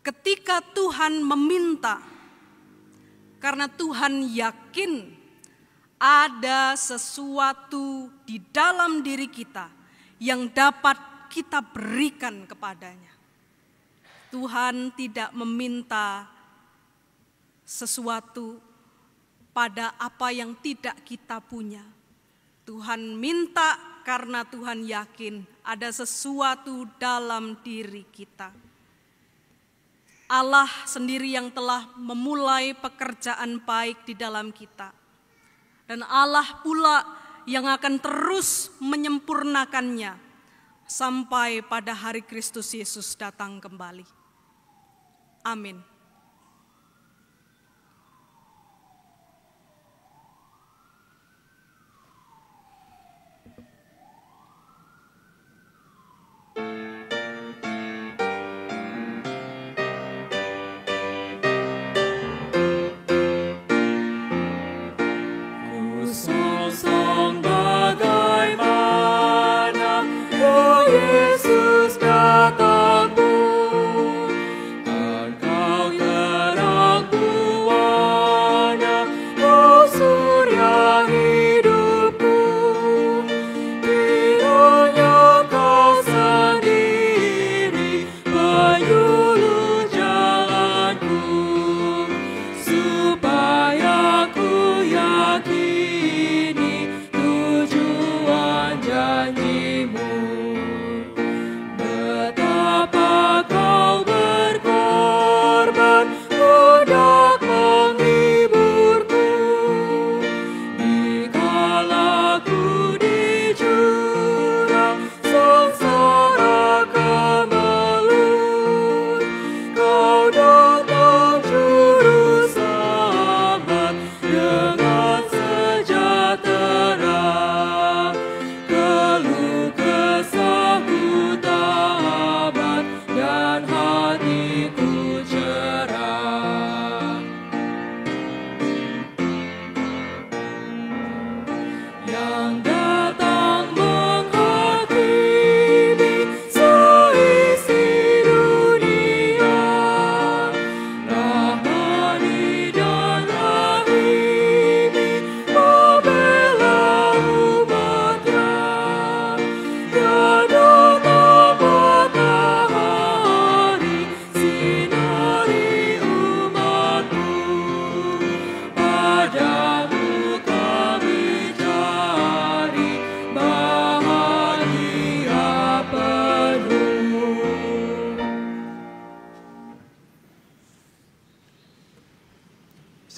Speaker 8: Ketika Tuhan meminta, karena Tuhan yakin ada sesuatu di dalam diri kita yang dapat kita berikan kepadanya. Tuhan tidak meminta sesuatu pada apa yang tidak kita punya. Tuhan minta karena Tuhan yakin ada sesuatu dalam diri kita. Allah sendiri yang telah memulai pekerjaan baik di dalam kita. Dan Allah pula yang akan terus menyempurnakannya sampai pada hari Kristus Yesus datang kembali. Amin.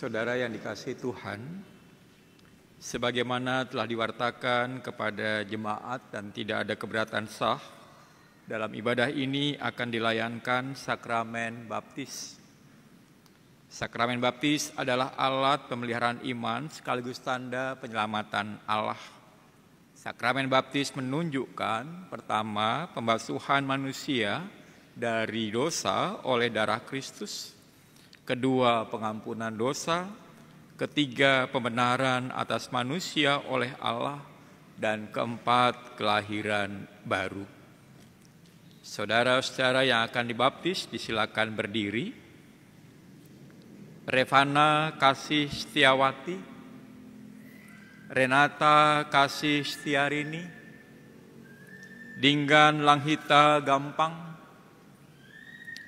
Speaker 4: Saudara yang dikasihi Tuhan, sebagaimana telah diwartakan kepada jemaat dan tidak ada keberatan sah, dalam ibadah ini akan dilayankan sakramen baptis. Sakramen baptis adalah alat pemeliharaan iman sekaligus tanda penyelamatan Allah. Sakramen baptis menunjukkan pertama pembasuhan manusia dari dosa oleh darah Kristus. Kedua, pengampunan dosa. Ketiga, pembenaran atas manusia oleh Allah. Dan keempat, kelahiran baru. Saudara-saudara yang akan dibaptis, disilakan berdiri. Revana Kasih Setiawati, Renata Kasih Setiarini, Dinggan Langhita Gampang,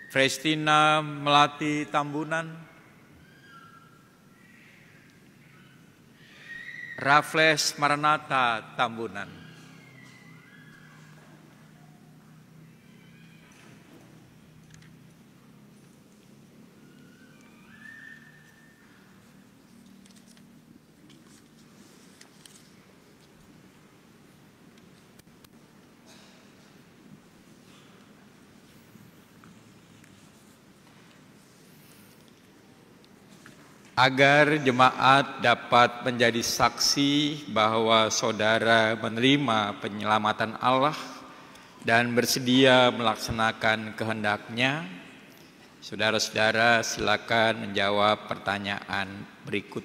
Speaker 4: Frestina Melati Tambunan, Raffles Maranatha Tambunan. Agar jemaat dapat menjadi saksi bahwa saudara menerima penyelamatan Allah dan bersedia melaksanakan kehendak-Nya, saudara-saudara silakan menjawab pertanyaan berikut.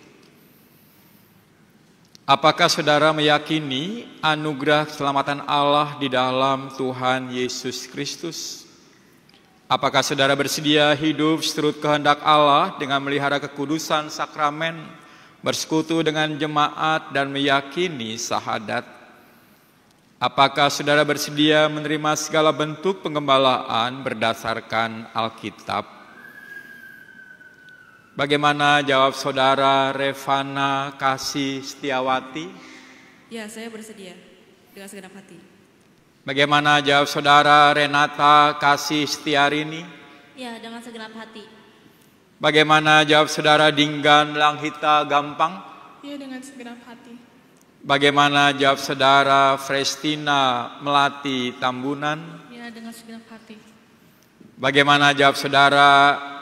Speaker 4: Apakah saudara meyakini anugerah keselamatan Allah di dalam Tuhan Yesus Kristus? Apakah saudara bersedia hidup seturut kehendak Allah dengan melihara kekudusan sakramen, bersekutu dengan jemaat dan meyakini syahadat? Apakah saudara bersedia menerima segala bentuk penggembalaan berdasarkan Alkitab? Bagaimana jawab saudara Revana Kasih Setiawati?
Speaker 17: Ya, saya bersedia. dengan segenap hati.
Speaker 4: Bagaimana jawab saudara Renata Kasih Setiarini?
Speaker 17: Ya, dengan segenap hati.
Speaker 4: Bagaimana jawab saudara Dinggan Langhita Gampang?
Speaker 18: Ya, dengan segenap hati.
Speaker 4: Bagaimana jawab saudara Frestina Melati Tambunan?
Speaker 18: Ya, dengan segenap hati.
Speaker 4: Bagaimana jawab saudara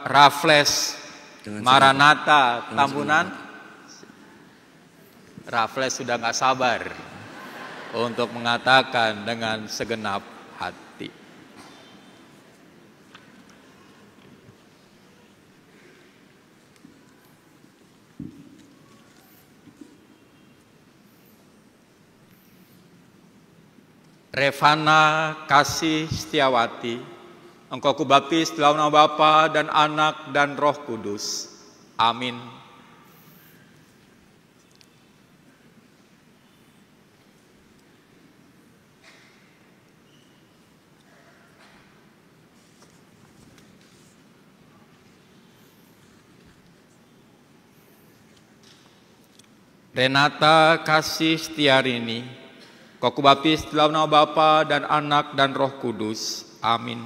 Speaker 4: Raffles Maranatha Tambunan? Raffles sudah nggak sabar untuk mengatakan dengan segenap hati. Revana Kasih Setiawati, engkau kubaptis dalam nama Bapa dan Anak dan Roh Kudus. Amin. Renata Kasih Setiarini, kau kubaptis dalam nama Bapa dan Anak dan Roh Kudus. Amin.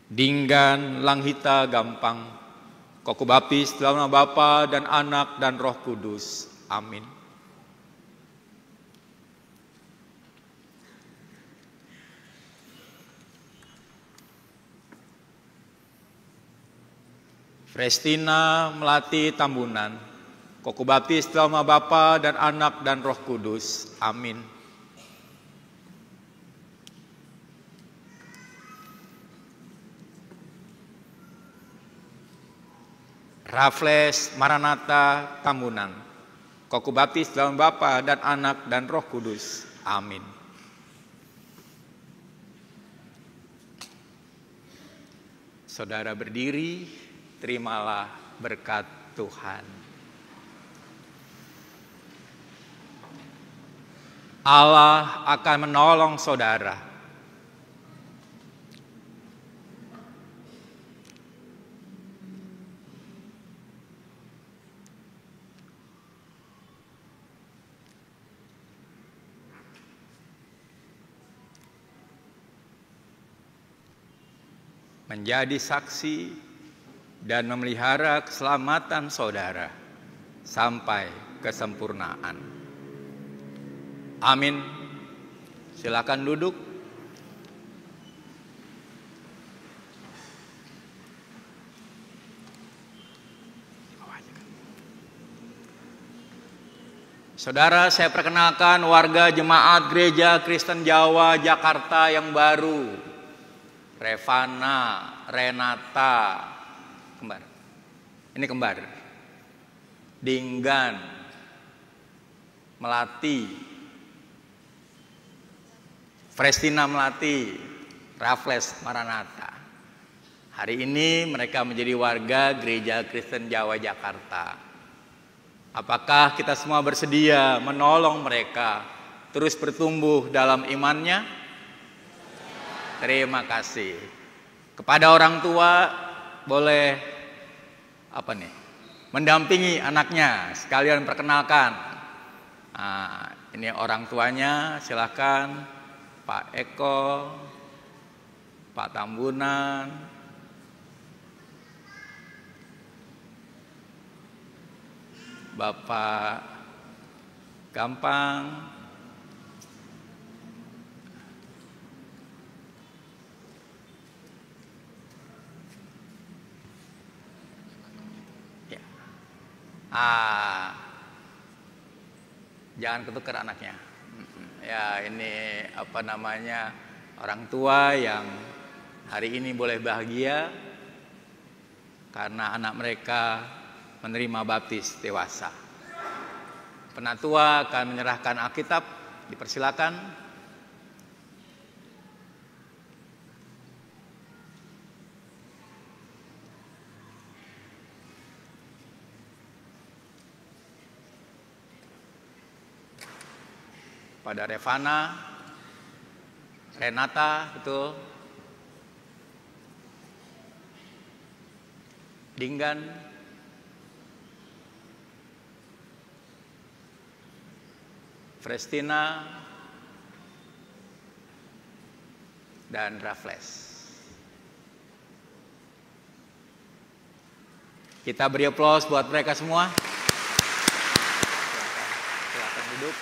Speaker 4: Dinggan Langhita Gampang, kau kubaptis dalam nama Bapa dan Anak dan Roh Kudus. Amin. Frestina Melati Tambunan, kau kubaptis dalam nama Bapa dan Anak dan Roh Kudus. Amin. Raffles Maranatha Tambunan, kau kubaptis dalam Bapa dan Anak dan Roh Kudus. Amin. Saudara berdiri, terimalah berkat Tuhan. Allah akan menolong saudara. Menjadi saksi dan memelihara keselamatan saudara sampai kesempurnaan. Amin. Silakan duduk. Saudara, saya perkenalkan warga jemaat Gereja Kristen Jawa Jakarta yang baru. Revana, Renata, kembar. Ini kembar. Dinggan, Melati, Frestina Melati, Raffles Maranatha. Hari ini mereka menjadi warga Gereja Kristen Jawa Jakarta. Apakah kita semua bersedia menolong mereka terus bertumbuh dalam imannya? Terima kasih. Kepada orang tua boleh mendampingi anaknya, sekalian perkenalkan. Nah, ini orang tuanya, silakan Pak Eko, Pak Tambunan, Bapak Gampang, jangan ketukar anaknya. Ya, ini orang tua yang hari ini boleh bahagia karena anak mereka menerima baptis dewasa. Penatua akan menyerahkan Alkitab, dipersilakan. Pada Revana, Renata, betul. Dinggan, Frestina, dan Raffles. Kita beri aplaus buat mereka semua. Silakan duduk.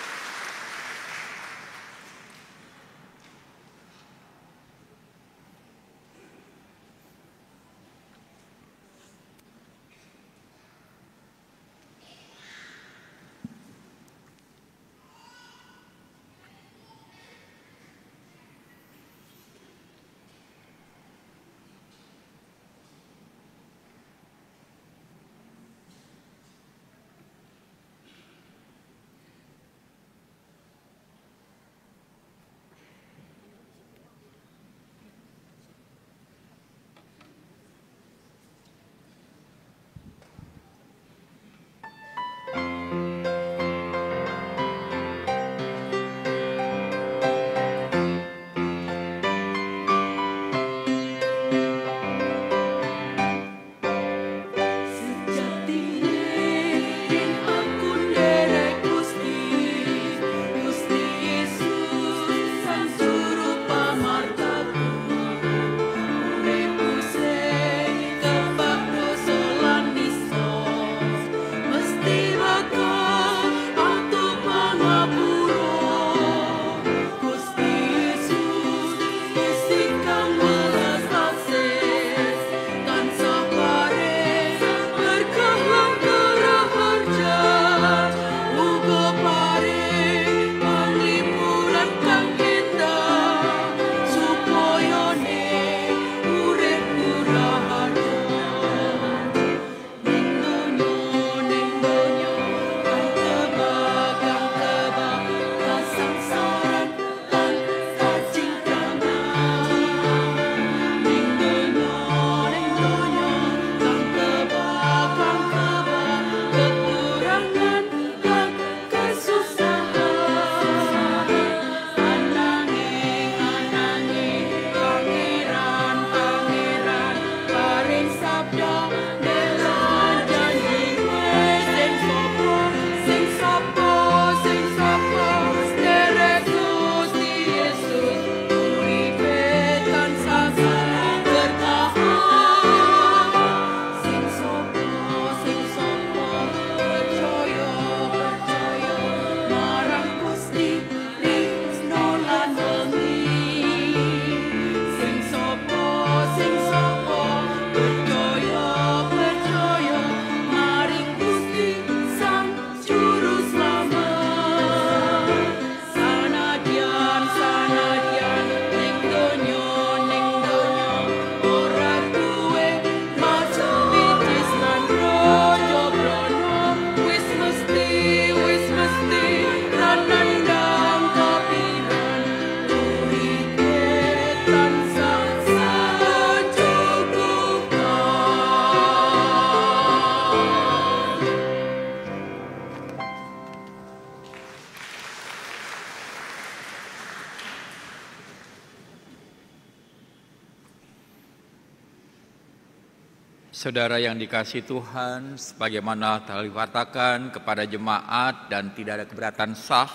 Speaker 4: Saudara yang dikasihi Tuhan, sebagaimana telah dikatakan kepada jemaat dan tidak ada keberatan sah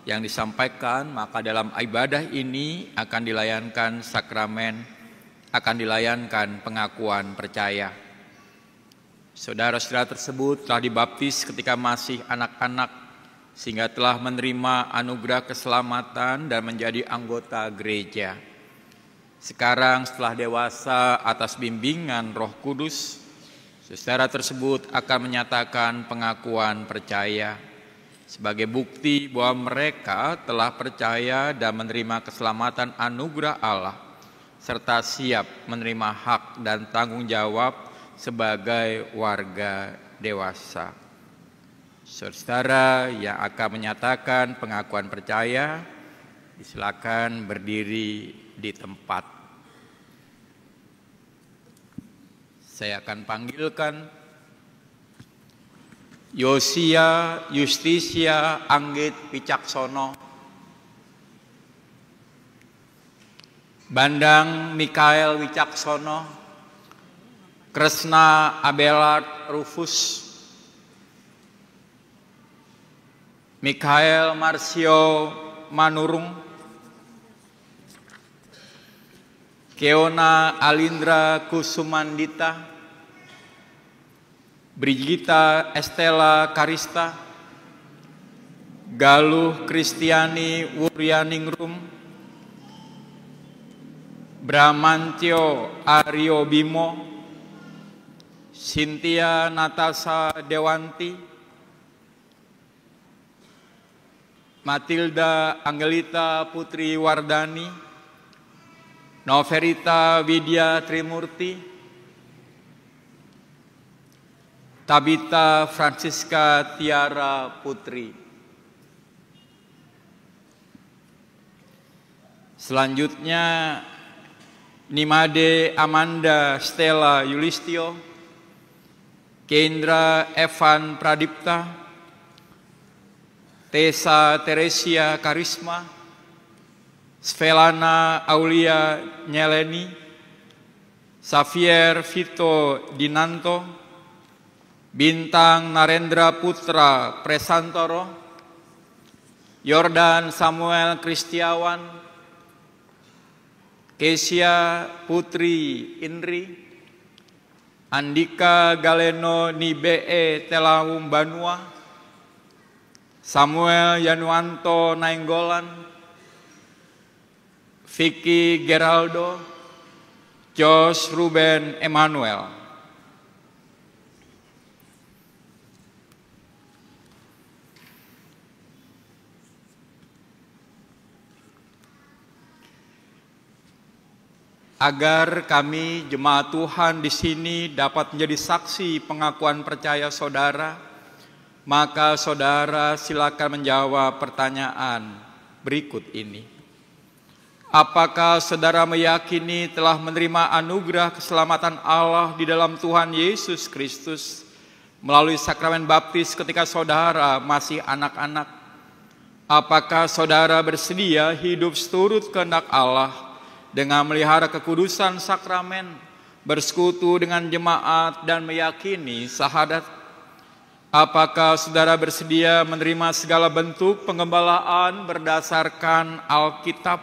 Speaker 4: yang disampaikan, maka dalam ibadah ini akan dilayankan sakramen, akan dilayankan pengakuan percaya. Saudara-saudara tersebut telah dibaptis ketika masih anak-anak, sehingga telah menerima anugerah keselamatan dan menjadi anggota gereja. Sekarang setelah dewasa atas bimbingan Roh Kudus, saudara tersebut akan menyatakan pengakuan percaya sebagai bukti bahwa mereka telah percaya dan menerima keselamatan anugerah Allah, serta siap menerima hak dan tanggung jawab sebagai warga dewasa. Saudara yang akan menyatakan pengakuan percaya, silakan berdiri di tempat. Saya akan panggilkan Yosia Justisia Anggit Wicaksono, Bandang Mikael Wicaksono, Kresna Abelard Rufus, Mikhael Marsio Manurung, Keona Alindra Kusumandita, Brigita Estela Karista, Galuh Kristiani Wuryaningrum, Bramantio Aryo Bimo, Cynthia Natasha Dewanti, Matilda Angelita Putri Wardani, Noverita Widya Trimurti, Tabita Francisca Tiara Putri. Selanjutnya Nimade Amanda Stella Yulistio, Kendra Evan Pradipta, Tessa Teresia Karisma, Svelana Aulia Nyeleni, Xavier Vito Dinanto, Bintang Narendra Putra Presantoro, Yordan Samuel Kristiawan, Kesia Putri Indri, Andika Galeno Nibee Telawum Banua, Samuel Yanuanto Nainggolan, Vicky Geraldo, Josh Ruben Emmanuel. Agar kami jemaat Tuhan di sini dapat menjadi saksi pengakuan percaya saudara, maka saudara silakan menjawab pertanyaan berikut ini. Apakah saudara meyakini telah menerima anugerah keselamatan Allah di dalam Tuhan Yesus Kristus melalui sakramen baptis ketika saudara masih anak-anak? Apakah saudara bersedia hidup seturut kehendak Allah dengan melihara kekudusan sakramen, bersekutu dengan jemaat dan meyakini syahadat? Apakah saudara bersedia menerima segala bentuk penggembalaan berdasarkan Alkitab?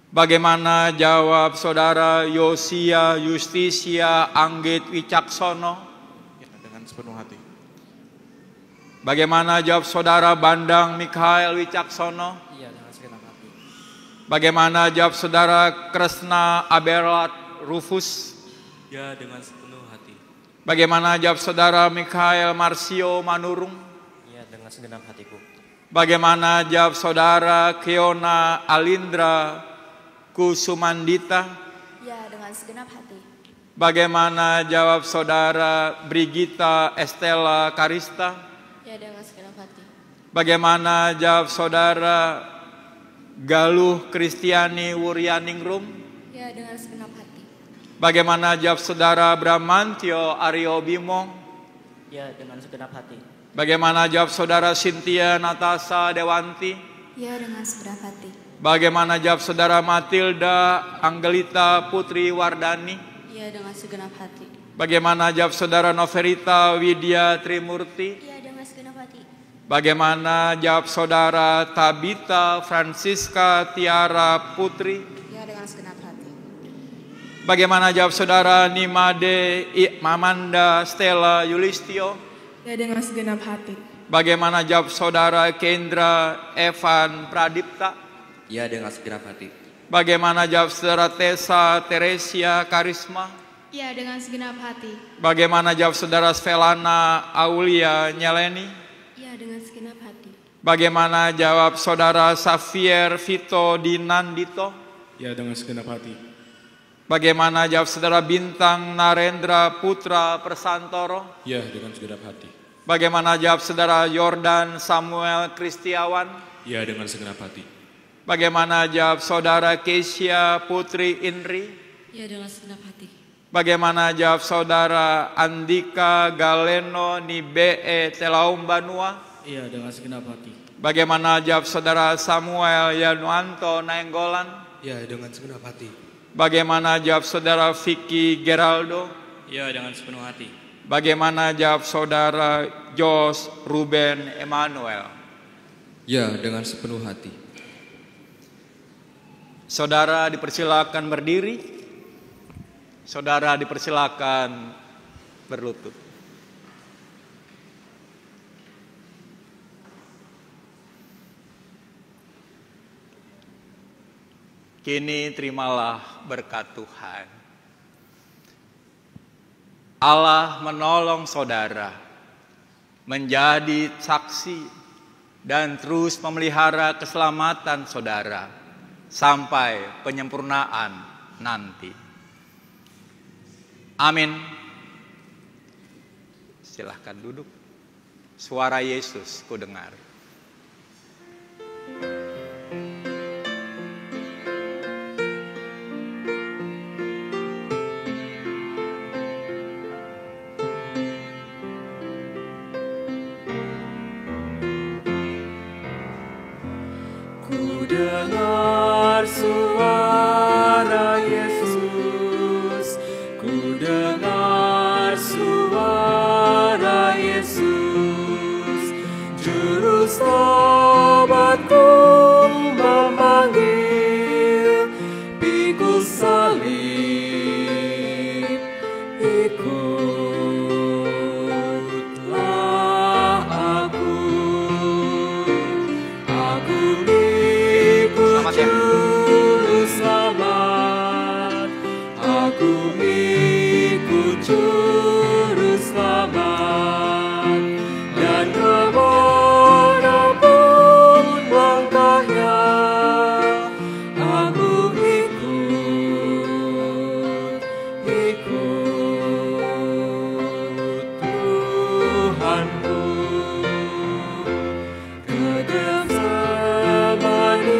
Speaker 4: Bagaimana jawab saudara Yosia Justisia Anggit Wicaksono?
Speaker 19: Dengan sepenuh hati.
Speaker 4: Bagaimana jawab saudara Bandang Mikhael Wicaksono?
Speaker 1: Iya, dengan segenap hati.
Speaker 4: Bagaimana jawab saudara Kresna Abelard Rufus?
Speaker 19: Ya, dengan sepenuh hati.
Speaker 4: Bagaimana jawab saudara Mikhael Marsio Manurung?
Speaker 1: Iya, dengan segenap hatiku.
Speaker 4: Bagaimana jawab saudara Keona Alindra Kusumandita?
Speaker 20: Ya, dengan segenap hati.
Speaker 4: Bagaimana jawab saudara Brigita Estela Karista?
Speaker 20: Ya, dengan segenap hati.
Speaker 4: Bagaimana jawab saudara Galuh Kristiani Wuryaningrum?
Speaker 20: Ya, dengan segenap hati.
Speaker 4: Bagaimana jawab saudara Bramantio Aryo Bimo?
Speaker 1: Ya, dengan segenap hati.
Speaker 4: Bagaimana jawab saudara Cynthia Natasha Dewanti?
Speaker 20: Ya, dengan segenap hati.
Speaker 4: Bagaimana jawab saudara Matilda Angelita Putri Wardani?
Speaker 20: Ya, dengan segenap hati.
Speaker 4: Bagaimana jawab saudara Noverita Widya Trimurti?
Speaker 20: Ya, dengan segenap hati.
Speaker 4: Bagaimana jawab saudara Tabita Francisca Tiara Putri?
Speaker 20: Ya, dengan segenap hati.
Speaker 4: Bagaimana jawab saudara Nimade Amanda Stella Yulistio?
Speaker 18: Ya, dengan segenap hati.
Speaker 4: Bagaimana jawab saudara Kendra Evan Pradipta?
Speaker 19: Ya, dengan segenap hati.
Speaker 4: Bagaimana jawab saudara Tessa Teresia Karisma?
Speaker 20: Ya, dengan segenap hati.
Speaker 4: Bagaimana jawab saudara Svelana Aulia Nyeleni?
Speaker 20: Ya, dengan segenap hati.
Speaker 4: Bagaimana jawab saudara Xavier Vito Dinandito?
Speaker 19: Ya, dengan segenap hati.
Speaker 4: Bagaimana jawab saudara Bintang Narendra Putra Persantoro?
Speaker 19: Ya, dengan segenap hati.
Speaker 4: Bagaimana jawab saudara Yordan Samuel Kristiawan?
Speaker 19: Ya, dengan segenap hati.
Speaker 4: Bagaimana jawab saudara Kesia Putri Indri?
Speaker 20: Ya, dengan segenap hati.
Speaker 4: Bagaimana jawab saudara Andika Galeno Nibee Telaum Banua?
Speaker 19: Iya, dengan segenap hati.
Speaker 4: Bagaimana jawab saudara Samuel Yanuanto Nainggolan?
Speaker 19: Ya, dengan segenap hati.
Speaker 4: Bagaimana jawab saudara Vicky Geraldo?
Speaker 19: Ya, dengan sepenuh hati.
Speaker 4: Bagaimana jawab saudara Jos Ruben Emmanuel?
Speaker 19: Ya, dengan sepenuh hati.
Speaker 4: Saudara dipersilakan berdiri. Saudara dipersilakan berlutut. Kini terimalah berkat Tuhan. Allah menolong saudara menjadi saksi dan terus memelihara keselamatan saudara sampai penyempurnaan nanti. Amin. Silahkan duduk. Suara Yesus kudengar.
Speaker 11: Dengar suara Yesus, ku dengar suara Yesus, juru selamatku memanggil, pikul salib, ikutlah aku Juru selamat, aku ikut Juru selamat, dan kemanapun langkahnya, aku ikut Tuhanku ke Getsemani.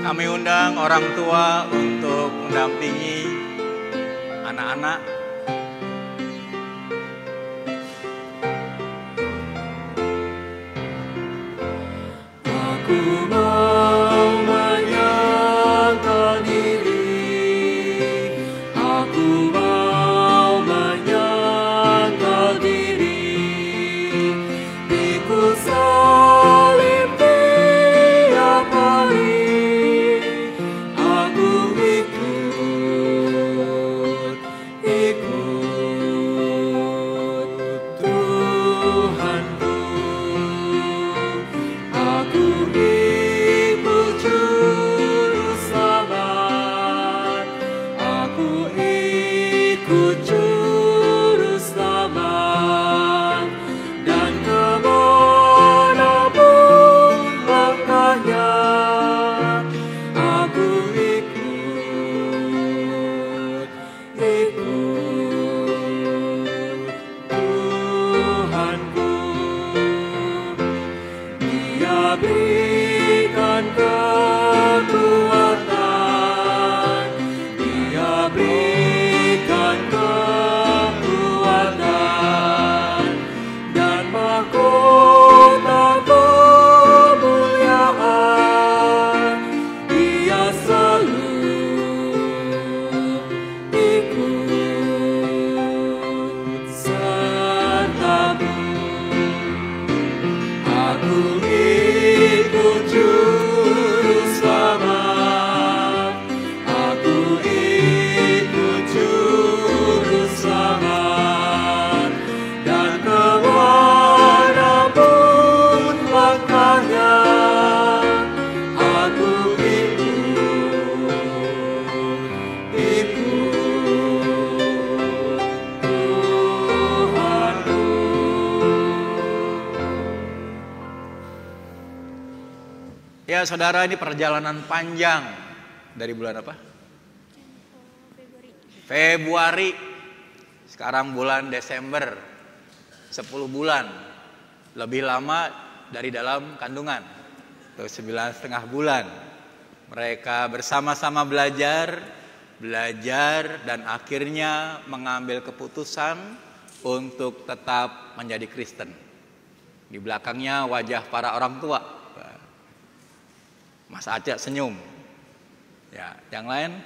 Speaker 4: Kami undang orang tua untuk mendampingi anak-anak.
Speaker 11: Aku mau menyangkal diri, aku mau menyangkal diri, pikul salib tiap hari. Tuhanku, aku
Speaker 4: Ya saudara, ini perjalanan panjang dari bulan apa? Februari. Sekarang bulan Desember, 10 bulan. Lebih lama dari dalam kandungan, 9,5 bulan. Mereka bersama-sama belajar dan akhirnya mengambil keputusan untuk tetap menjadi Kristen. Di belakangnya wajah para orang tua. Mas Aceh senyum. Ya, yang lain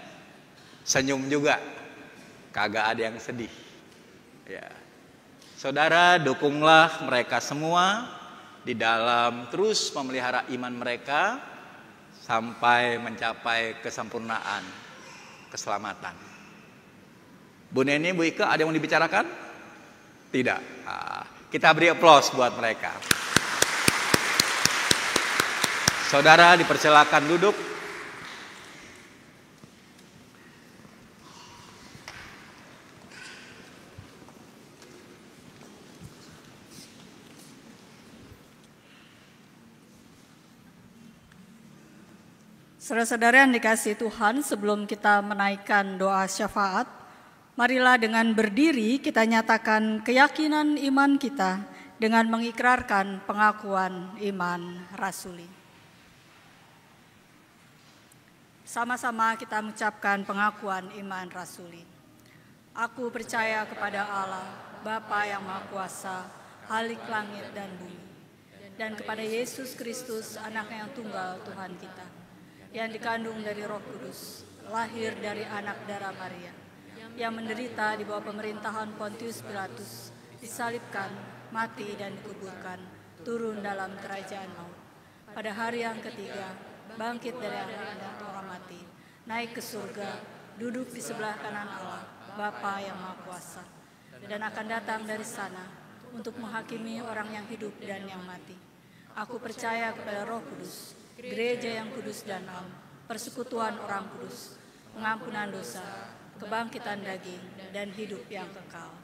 Speaker 4: senyum juga. Kagak ada yang sedih. Ya. Saudara, dukunglah mereka semua di dalam terus memelihara iman mereka sampai mencapai kesempurnaan, keselamatan. Bu Neni, Bu Ike, ada yang mau dibicarakan? Tidak. Kita beri aplaus buat mereka. Saudara, dipersilakan duduk.
Speaker 21: Saudara-saudara yang dikasihi Tuhan, sebelum kita menaikkan doa syafaat, marilah dengan berdiri kita nyatakan keyakinan iman kita dengan mengikrarkan pengakuan iman rasuli. Sama-sama kita mengucapkan pengakuan iman rasuli. Aku percaya kepada Allah, Bapa yang Maha Kuasa, Khalik langit dan bumi, dan kepada Yesus Kristus, Anak-Nya yang tunggal Tuhan kita, yang dikandung dari Roh Kudus, lahir dari anak darah Maria, yang menderita di bawah pemerintahan Pontius Pilatus, disalibkan, mati dan dikuburkan, turun dalam kerajaan maut. Pada hari yang ketiga, bangkit dari antara orang mati, naik ke surga, duduk di sebelah kanan Allah, Bapa yang Maha Kuasa, dan akan datang dari sana untuk menghakimi orang yang hidup dan yang mati. Aku percaya kepada Roh Kudus, gereja yang kudus dan am, persekutuan orang kudus, pengampunan dosa, kebangkitan daging, dan hidup yang kekal.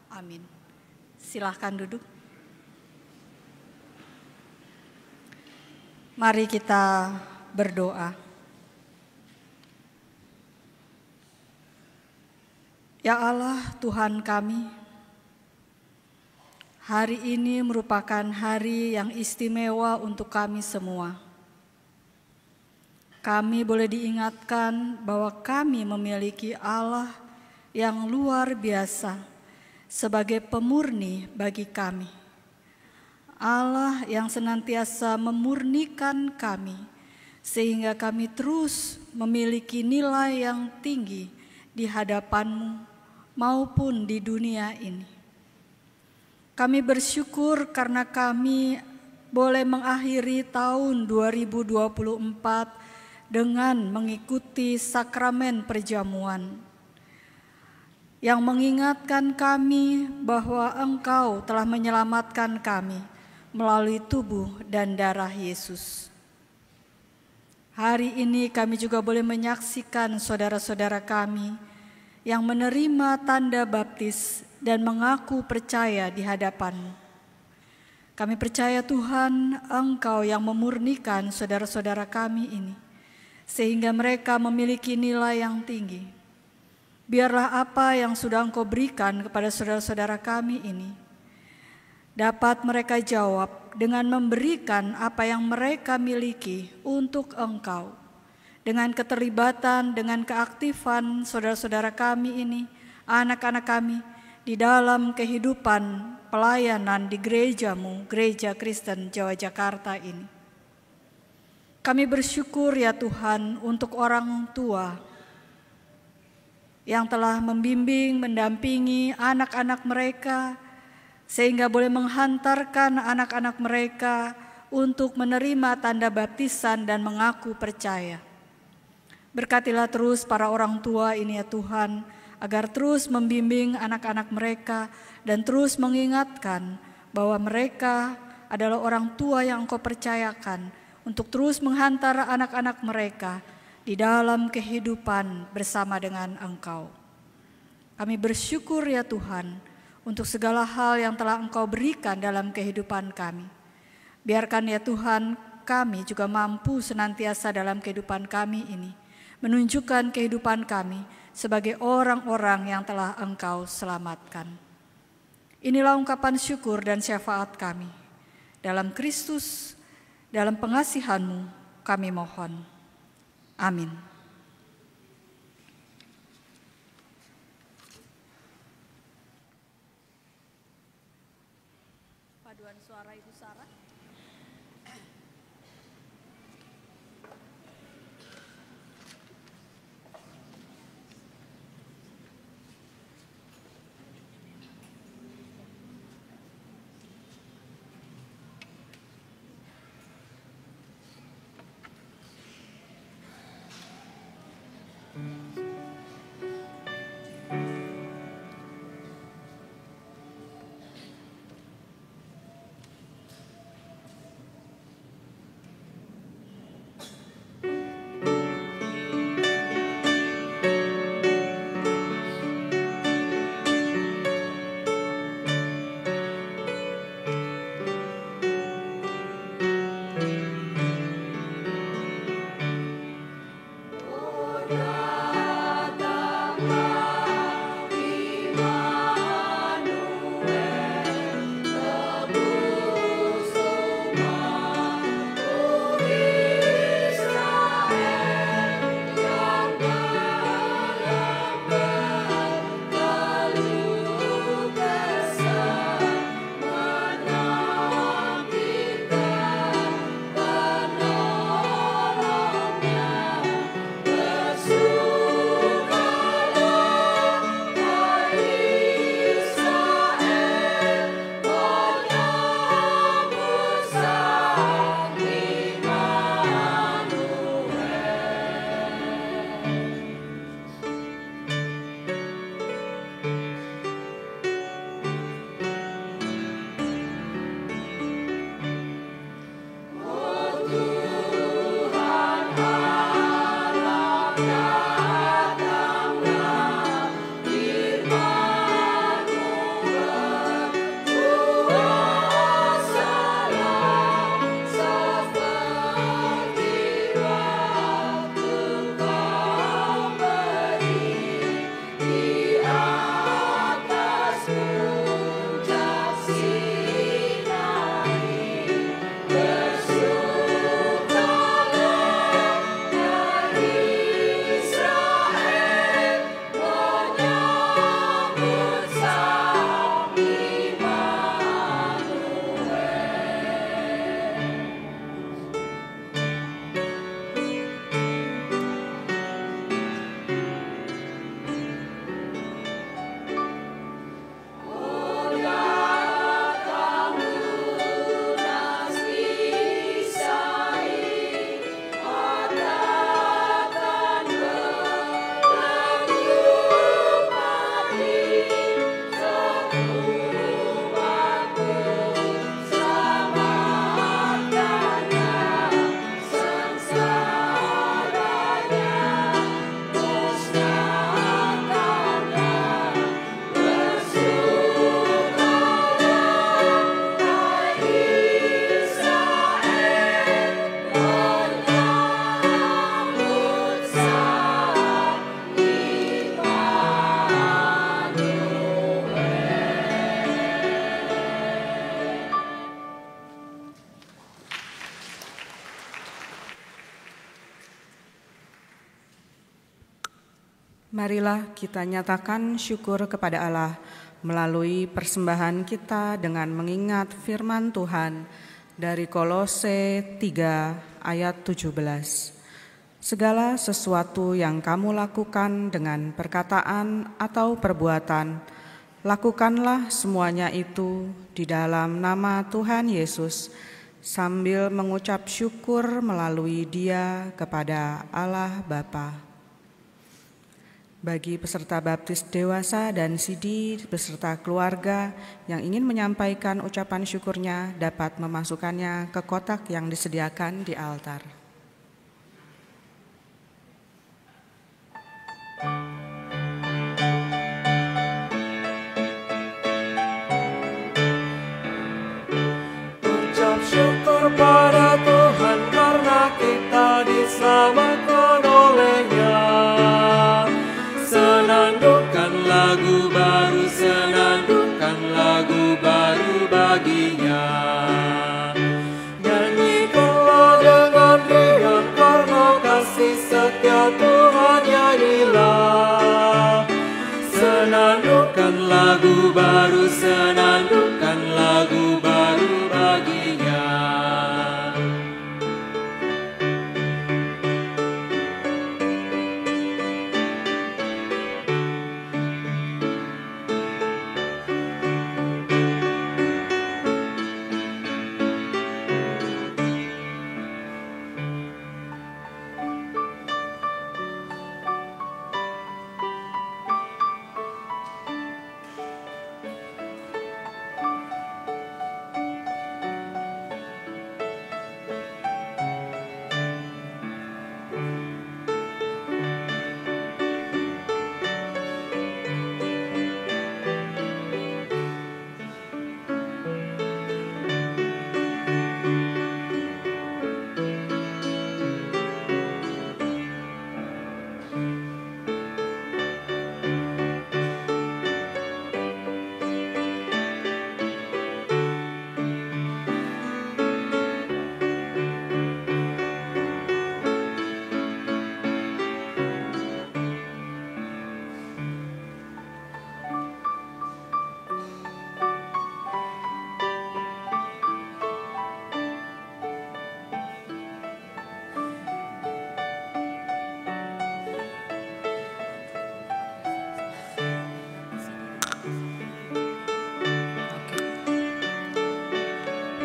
Speaker 21: Amin. Silahkan duduk. Mari kita berdoa. Ya Allah, Tuhan kami, hari ini merupakan hari yang istimewa untuk kami semua. Kami boleh diingatkan bahwa kami memiliki Allah yang luar biasa sebagai pemurni bagi kami. Allah yang senantiasa memurnikan kami sehingga kami terus memiliki nilai yang tinggi di hadapan-Mu maupun di dunia ini. Kami bersyukur karena kami boleh mengakhiri tahun 2024 dengan mengikuti sakramen perjamuan yang mengingatkan kami bahwa Engkau telah menyelamatkan kami melalui tubuh dan darah Yesus. Hari ini kami juga boleh menyaksikan saudara-saudara kami yang menerima tanda baptis dan mengaku percaya di hadapan-Mu. Kami percaya Tuhan, Engkau yang memurnikan saudara-saudara kami ini, sehingga mereka memiliki nilai yang tinggi. Biarlah apa yang sudah Engkau berikan kepada saudara-saudara kami ini, dapat mereka jawab dengan memberikan apa yang mereka miliki untuk Engkau. Dengan keterlibatan, dengan keaktifan saudara-saudara kami ini, anak-anak kami, di dalam kehidupan pelayanan di gereja-Mu, Gereja Kristen Jawa Jakarta ini. Kami bersyukur ya Tuhan untuk orang tua yang telah membimbing, mendampingi anak-anak mereka, sehingga boleh menghantarkan anak-anak mereka untuk menerima tanda baptisan dan mengaku percaya. Berkatilah terus para orang tua ini ya Tuhan, agar terus membimbing anak-anak mereka dan terus mengingatkan bahwa mereka adalah orang tua yang Engkau percayakan untuk terus menghantar anak-anak mereka di dalam kehidupan bersama dengan Engkau. Kami bersyukur ya Tuhan untuk segala hal yang telah Engkau berikan dalam kehidupan kami. Biarkan ya Tuhan kami juga mampu senantiasa dalam kehidupan kami ini, menunjukkan kehidupan kami sebagai orang-orang yang telah Engkau selamatkan. Inilah ungkapan syukur dan syafaat kami. Dalam Kristus, dalam pengasihan-Mu kami mohon. Amin. Paduan suara Ibu Sarah.
Speaker 3: Marilah kita nyatakan syukur kepada Allah melalui persembahan kita dengan mengingat firman Tuhan dari Kolose 3 ayat 17. Segala sesuatu yang kamu lakukan dengan perkataan atau perbuatan, lakukanlah semuanya itu di dalam nama Tuhan Yesus, sambil mengucap syukur melalui Dia kepada Allah Bapa. Bagi peserta baptis dewasa dan sidi beserta keluarga yang ingin menyampaikan ucapan syukurnya dapat memasukkannya ke kotak yang disediakan di altar.
Speaker 11: Ucap syukur pada Tuhan baru, senandungkan lagu baru baginya. Nyanyikanlah dengan riang karena kasih setia Tuhan, nyanyilah. Senandungkan lagu baru, senandungkan lagu baru baginya.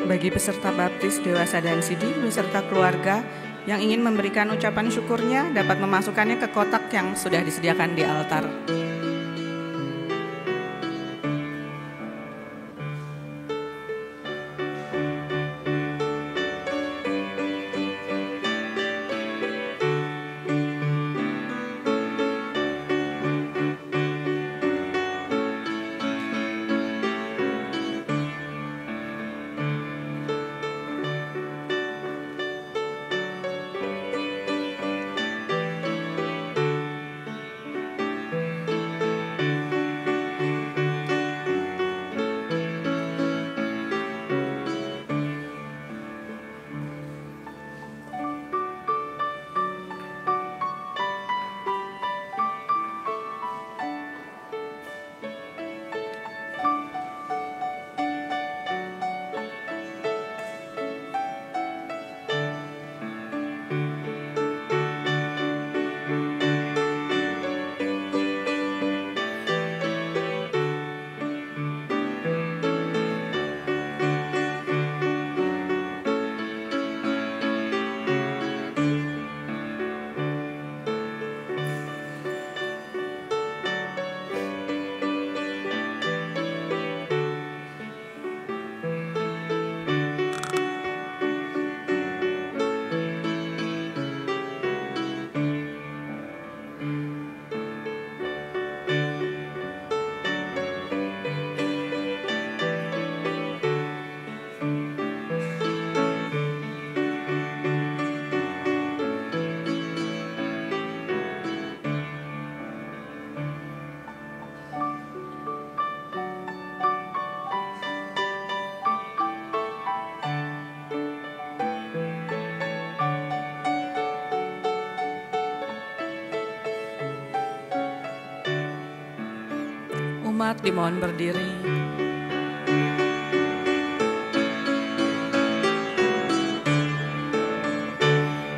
Speaker 3: Bagi peserta baptis dewasa dan sidi beserta keluarga yang ingin memberikan ucapan syukurnya dapat memasukkannya ke kotak yang sudah disediakan di altar. Umat dimohon berdiri.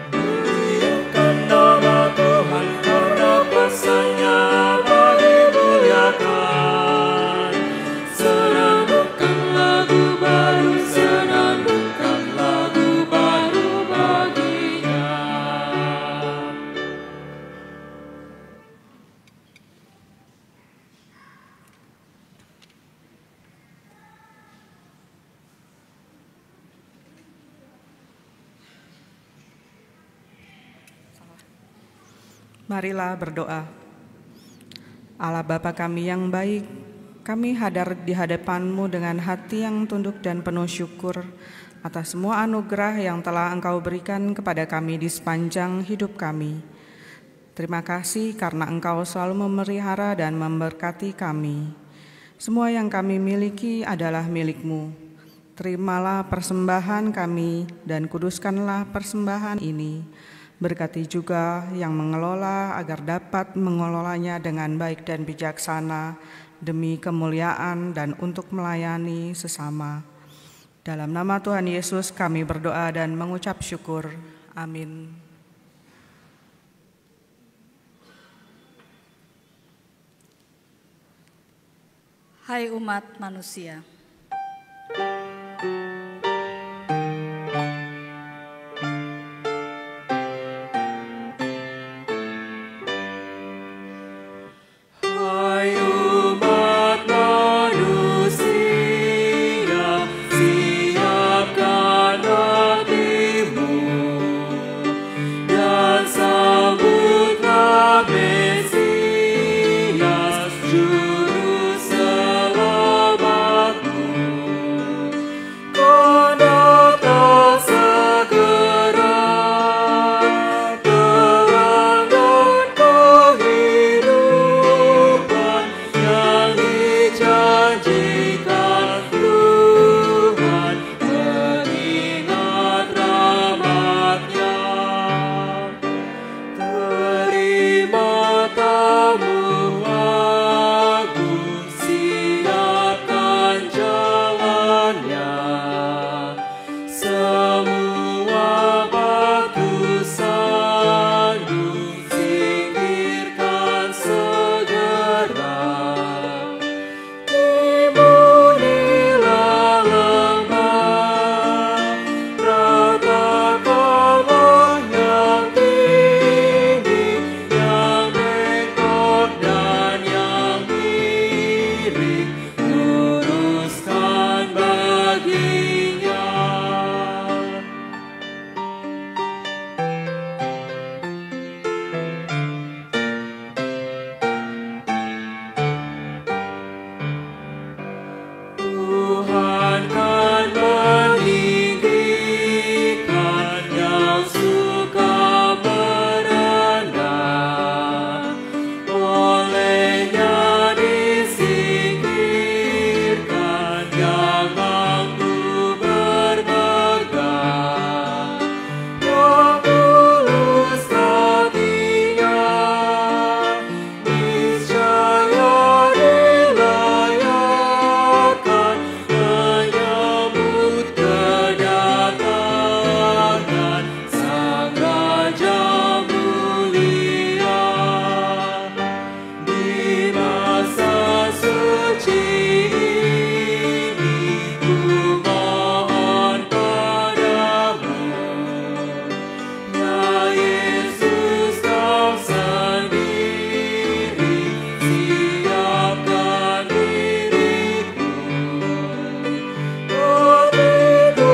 Speaker 11: Muliakan nama Tuhan karena kuasa-Nya dimuliakan. Senandungkan lagu baru, senandungkan lagu baru baginya.
Speaker 3: Marilah berdoa. Allah Bapa kami yang baik, kami hadir di hadapan-Mu dengan hati yang tunduk dan penuh syukur atas semua anugerah yang telah Engkau berikan kepada kami di sepanjang hidup kami. Terima kasih karena Engkau selalu memelihara dan memberkati kami. Semua yang kami miliki adalah milik-Mu. Terimalah persembahan kami dan kuduskanlah persembahan ini. Berkati juga yang mengelola agar dapat mengelolanya dengan baik dan bijaksana demi kemuliaan dan untuk melayani sesama. Dalam nama Tuhan Yesus kami berdoa dan mengucap syukur. Amin.
Speaker 21: Hai umat manusia,
Speaker 11: Hai umat manusia, siapkan hatimu dan sambutlah Mesias, Juru Selamatmu. Kau datang segera, terang dan kehidupan yang dijanjikan Tuhan, mengingat rahmat-Nya. Terima tamu agung, siapkan jalannya. Semua batu sandung singkirkan segera. Timbunilah lembah, ratakanlah yang tinggi, yang bengkok dan yang miring, luruskan baginya. Tuhan kan meninggikan yang suka merendah, olehnya disingkirkan yang mampu bermegah. Yang tulus hatinya, niscaya dilayakan, menyambut kedatangan Sang Raja mulia. Di masa suci ini ku mohon padamu, ya Yesus, Kau sendiri siapkan diriku. Hatiku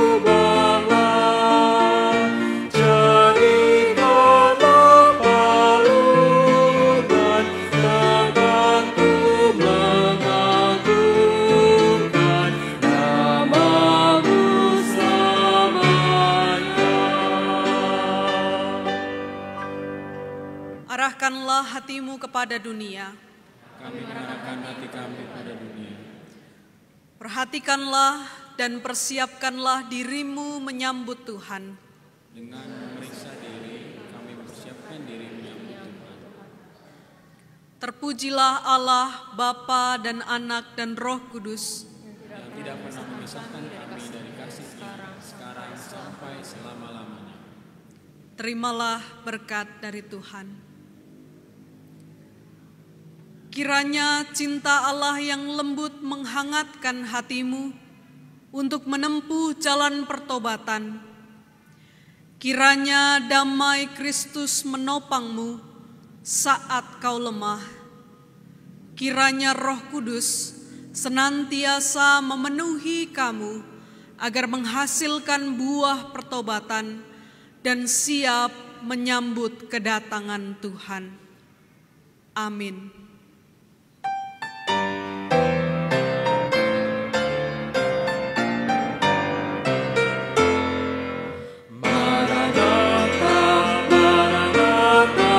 Speaker 11: ubahlah, jadikanlah palungan, tempatku mengagungkan nama-Mu selamanya.
Speaker 8: Arahkanlah hatimu kepada dunia.
Speaker 9: Kami mengarahkan hati kami pada dunia.
Speaker 8: Perhatikanlah dan persiapkanlah dirimu menyambut Tuhan.
Speaker 9: Dengan memeriksa diri, kami mempersiapkan diri menyambut Tuhan.
Speaker 8: Terpujilah Allah, Bapa dan Anak dan Roh Kudus.
Speaker 9: Yang tidak pernah memisahkan kami dari kasih-Nya, sekarang sampai selama-lamanya.
Speaker 8: Terimalah berkat dari Tuhan. Kiranya cinta Allah yang lembut menghangatkan hatimu untuk menempuh jalan pertobatan. Kiranya damai Kristus menopangmu saat kau lemah. Kiranya Roh Kudus senantiasa memenuhi kamu agar menghasilkan buah pertobatan dan siap menyambut kedatangan Tuhan. Amin.
Speaker 11: Maranatha, Maranatha,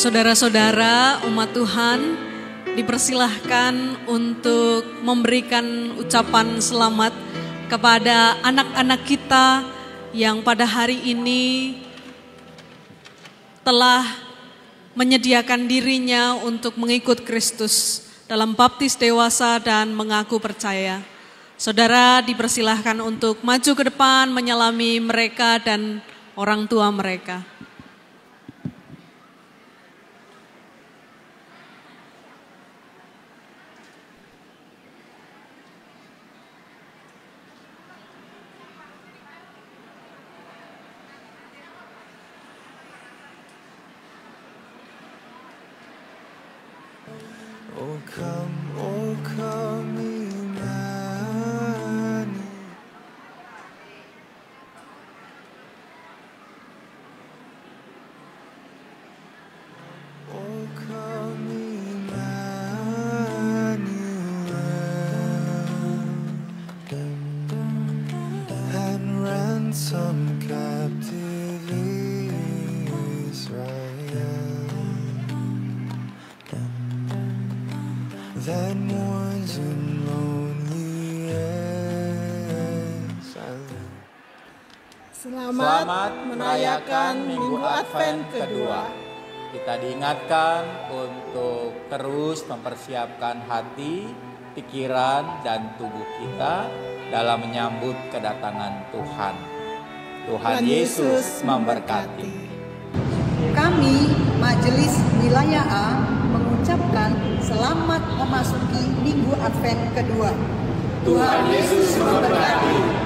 Speaker 8: Saudara-saudara umat Tuhan, dipersilahkan untuk memberikan ucapan selamat kepada anak-anak kita yang pada hari ini telah menyediakan dirinya untuk mengikut Kristus dalam baptis dewasa dan mengaku percaya. Saudara dipersilahkan untuk maju ke depan menyelami mereka dan orang tua mereka.
Speaker 2: Oh come, Emmanuel. Oh come, Emmanuel. And ransom captive Israel. That mourns in lonely exile.
Speaker 5: Selamat merayakan Minggu Advent kedua.
Speaker 4: Kita diingatkan untuk terus mempersiapkan hati, pikiran, dan tubuh kita dalam menyambut kedatangan Tuhan. Tuhan Yesus memberkati.
Speaker 16: Kami, Majelis Wilayah A, mengucapkan selamat memasuki Minggu Advent kedua.
Speaker 5: Tuhan Yesus memberkati.